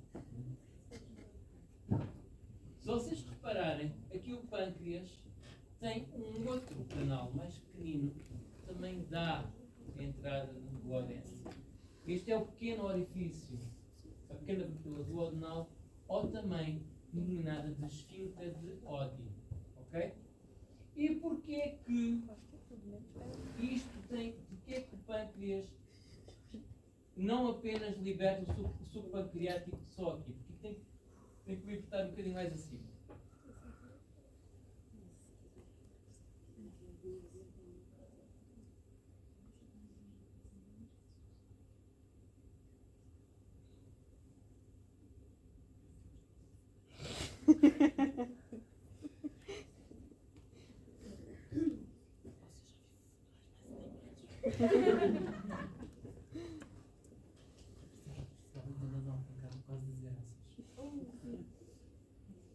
vocês repararem, aqui o pâncreas tem um outro canal mais pequenino que também dá a entrada no duodeno. Este é o pequeno orifício, a pequena abertura duodenal, ou também denominada de esfíncter de Oddi. Ok? E porquê que porquê que o pâncreas não apenas liberta o suco pancreático só aqui? Porque tem que libertar um bocadinho mais acima.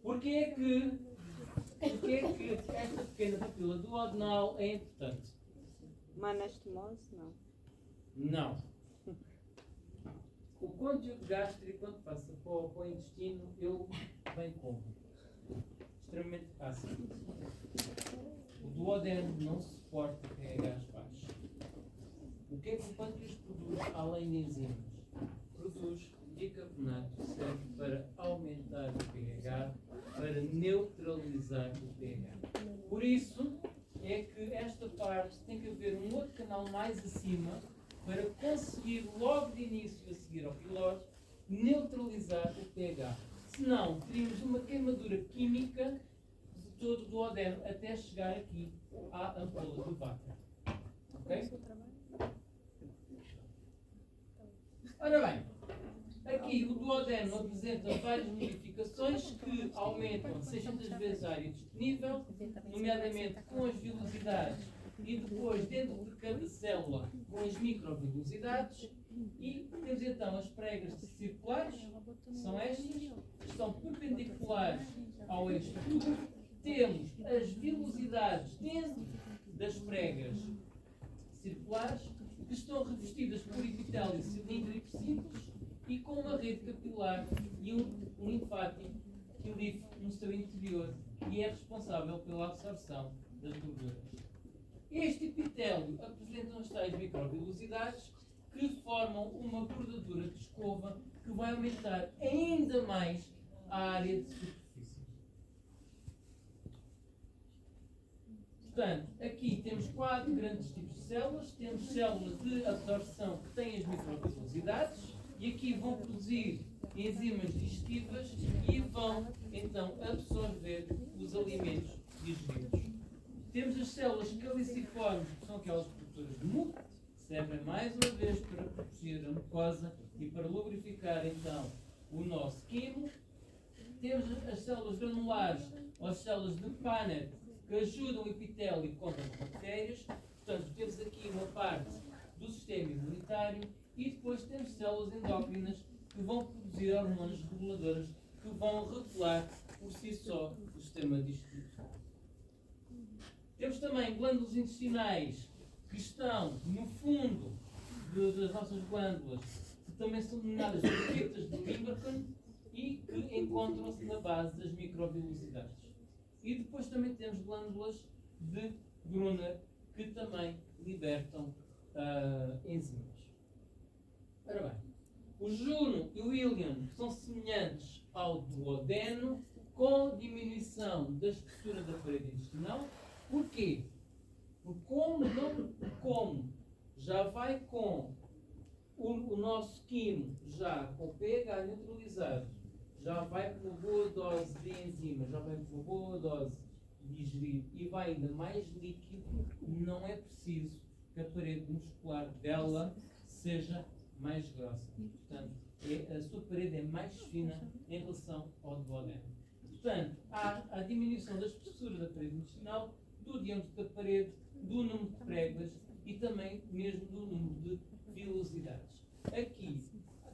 Porquê que esta pequena papila duodenal é importante? Uma anastomose? Não. Não. O conteúdo gástrico, quando passa para o intestino, ele vem como? Extremamente ácido. O duodeno não suporta pHs baixos. O que é que o pâncreas produz além de enzimas? Produz bicarbonato, que serve para aumentar o pH, para neutralizar o pH. Por isso é que esta parte tem que haver um outro canal mais acima para conseguir logo de início, a seguir ao pilós, neutralizar o pH. Senão, teríamos uma queimadura química de todo o duodeno até chegar aqui à ampola de vaca. Ok? Ora bem, aqui o duodeno apresenta várias modificações que aumentam 600 vezes a área disponível, nomeadamente com as velocidades e depois dentro de cada célula com as microvelocidades. E temos então as pregas circulares, que são estas, que estão perpendiculares ao eixo do tubo. Temos as velocidades dentro das pregas circulares, que estão revestidas por epitélio cilíndrico simples e com uma rede capilar e um linfático no seu interior, que é responsável pela absorção das gorduras. Este epitélio apresenta as tais microvelocidades que formam uma bordadura de escova que vai aumentar ainda mais a área de superfície. Portanto, aqui temos 4 grandes tipos de células. Temos células de absorção que têm as microvelocidades e aqui vão produzir enzimas digestivas e vão então absorver os alimentos digeridos. Temos as células caliciformes, que são aquelas produtoras de muco, que servem mais uma vez para proteger a mucosa e para lubrificar então o nosso quimo. Temos as células granulares, ou as células de Paneth, que ajudam o epitélio contra as bactérias. Portanto, temos aqui uma parte do sistema imunitário e depois temos células endócrinas que vão produzir hormonas reguladoras que vão regular por si só o sistema digestivo. Temos também glândulas intestinais que estão no fundo das nossas glândulas, que também são denominadas de fitas de Limberton e que encontram-se na base das microvelocidades. E depois também temos glândulas de Brunner que também libertam enzimas. Ora bem, o Juno e o Ilion são semelhantes ao duodeno, com diminuição da espessura da parede intestinal. Porquê? Porque como já vai com o nosso quimo já com o pH neutralizado, já vai com uma boa dose de enzimas, já vai com uma boa dose de digerir e vai ainda mais líquido, não é preciso que a parede muscular dela seja mais grossa. Portanto, a sua parede é mais fina em relação ao duodeno. Portanto, há a diminuição da espessura da parede intestinal, do diâmetro da parede, do número de pregas e também mesmo do número de velocidades. Aqui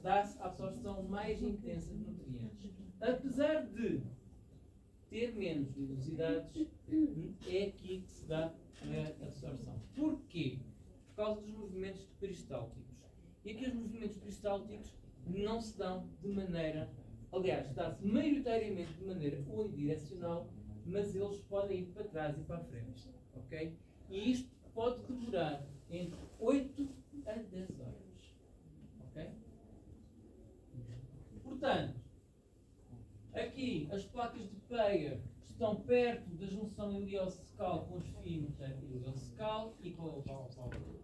dá-se a absorção mais intensa de nutrientes. Apesar de ter menos velocidades, é aqui que se dá a absorção. Porquê? Por causa dos movimentos peristálticos. E aqui os movimentos peristálticos não se dão de maneira Aliás, dá-se maioritariamente de maneira unidirecional, mas eles podem ir para trás e para a frente. Ok? E isto pode demorar entre 8 a 10 horas. Ok? Portanto, aqui as placas de Peyer estão perto da junção ilioscal com os fins ilioscal e com o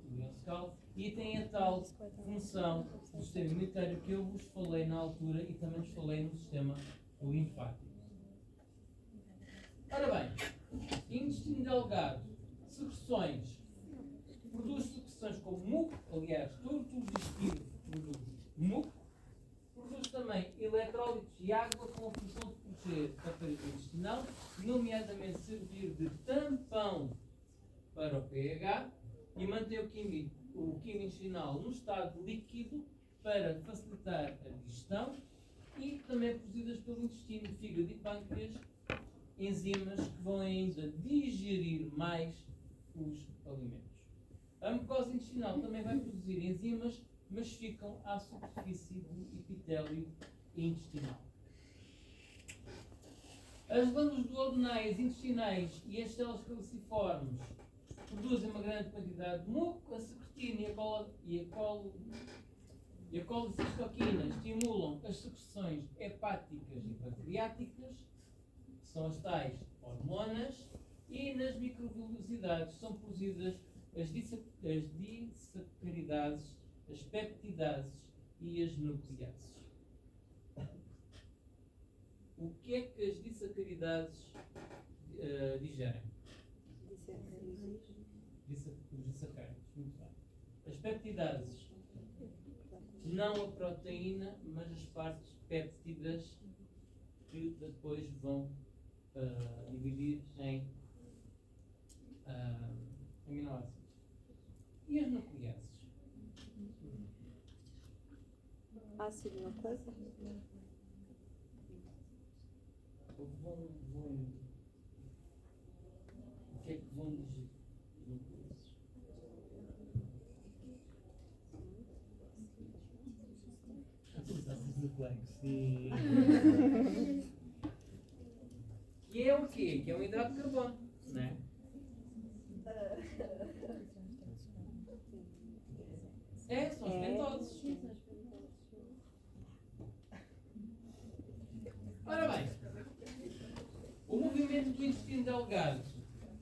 ilioscal e têm a tal função do sistema imunitário que eu vos falei na altura e também vos falei no sistema linfático. Ora bem, intestino delgado, secreções, produz secreções como muco, aliás, todo o intestino produz muco, produz também eletrólitos e água com a função de proteger a parede intestinal, nomeadamente servir de tampão para o pH e manter o químico intestinal no estado líquido para facilitar a digestão e também produzidas pelo intestino, fígado e pâncreas, enzimas que vão ainda digerir mais os alimentos. A mucosa intestinal também vai produzir enzimas, mas ficam à superfície do epitélio intestinal. As glândulas duodenais, intestinais e as células caliciformes produzem uma grande quantidade de muco. A secretina e a colecistoquina estimulam as secreções hepáticas e pancreáticas, que são as tais hormonas, e nas microvelocisidades são produzidas as disacaridades, as peptidases e as nucleases. O que é que as disacaridades digerem? Os disacáridos, muito bem. As peptidases, não a proteína, mas as partes péptidas que depois vão dividir em aminoácidos. E as nucleases? Ácido nucleico? O que é que vão dizer? Os ácidos nucleicos, sim. Que é o quê? Que é um hidrato de carbono, não é? São os pentosos. Ora bem, o movimento do intestino delgado.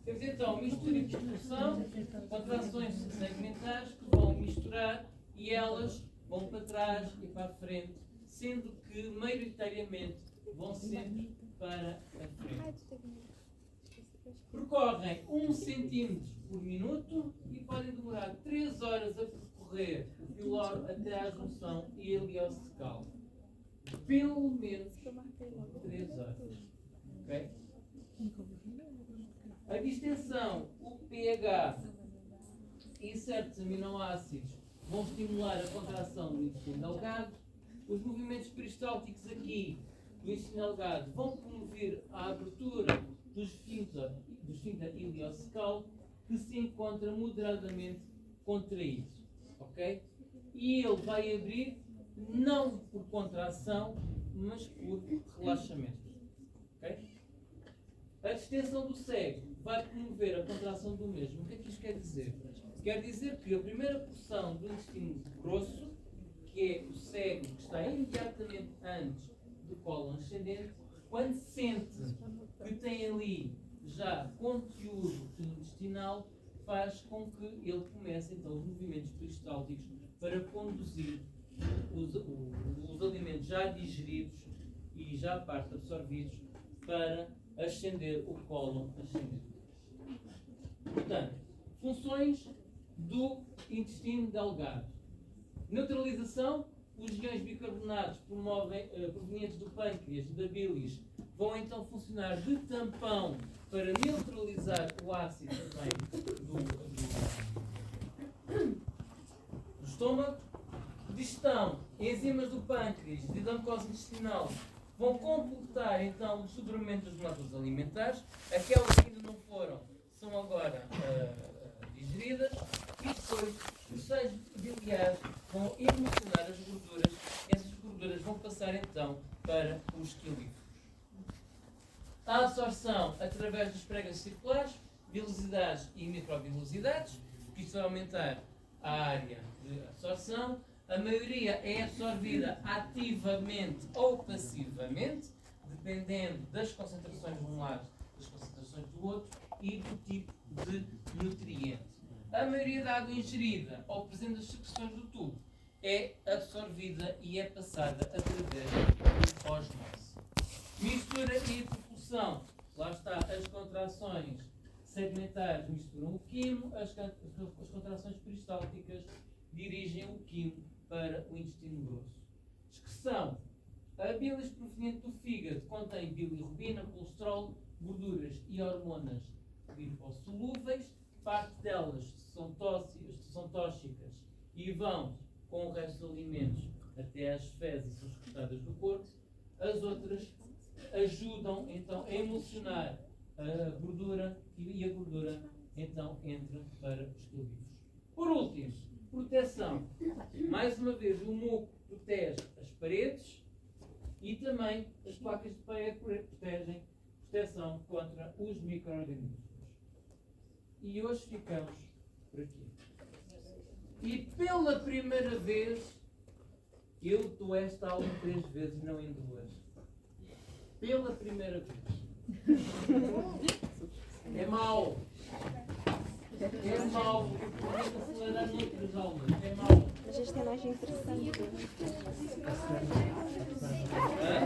Temos então mistura e expulsão, contrações segmentares que vão misturar e elas vão para trás e para a frente, sendo que maioritariamente vão sempre para a frente. Percorrem 1 cm por minuto e podem demorar 3 horas a percorrer o piloro até à junção ilioscal. Pelo menos 3 horas. Okay? A distensão, o pH e certos aminoácidos vão estimular a contração do intestino delgado. Os movimentos peristálticos aqui do intestino delgado vão promover a abertura do esfíncter ilioscal, que se encontra moderadamente contraído. Ok? E ele vai abrir não por contração, mas por relaxamento. Ok? A distensão do cego vai promover a contração do mesmo. O que é que isto quer dizer? Quer dizer que a primeira porção do intestino grosso, que é o cego que está imediatamente antes do cólon ascendente, quando sente que tem ali já conteúdo intestinal, faz com que ele comece então os movimentos peristálticos para conduzir os alimentos já digeridos e já parte absorvidos para ascender o cólon ascendente. Portanto, funções do intestino delgado. Neutralização. Os iões bicarbonatos provenientes do pâncreas e da bilis vão então funcionar de tampão para neutralizar o ácido também do estômago. Digestão. Enzimas do pâncreas e da mucosa intestinal vão completar então o sobreamento das moléculas alimentares. Aquelas que ainda não foram são agora digeridas e depois os sais biliares vão emulsionar as gorduras. Essas gorduras vão passar então para os quilíferos. A absorção através dos pregas circulares, vilosidades e microvilosidades, que isto vai aumentar a área de absorção. A maioria é absorvida ativamente ou passivamente, dependendo das concentrações molulares, das concentrações do outro e do tipo de nutriente. A maioria da água ingerida ou presente nas secreções do tubo é absorvida e é passada através da osmose. Mistura e propulsão. Lá está, as contrações segmentares misturam o quimo, as contrações peristálticas dirigem o quimo para o intestino grosso. Excreção. A bilis proveniente do fígado contém bilirrubina, colesterol, gorduras e hormonas lipossolúveis. Parte delas são tóxicas e vão com o resto dos alimentos até às fezes e são excretadas do corpo. As outras ajudam então a emulsionar a gordura e a gordura então entra para os quilíferos. Por último, proteção. Mais uma vez, o muco protege as paredes e também as placas de parede protegem proteção contra os micro-organismos. E hoje ficamos por aqui. E pela primeira vez, eu dou esta aula em 3 vezes, não em 2. Pela primeira vez. É mau. É mau. Podemos acelerar noutras aulas. É mau. Mas este é mais interessante. Hã?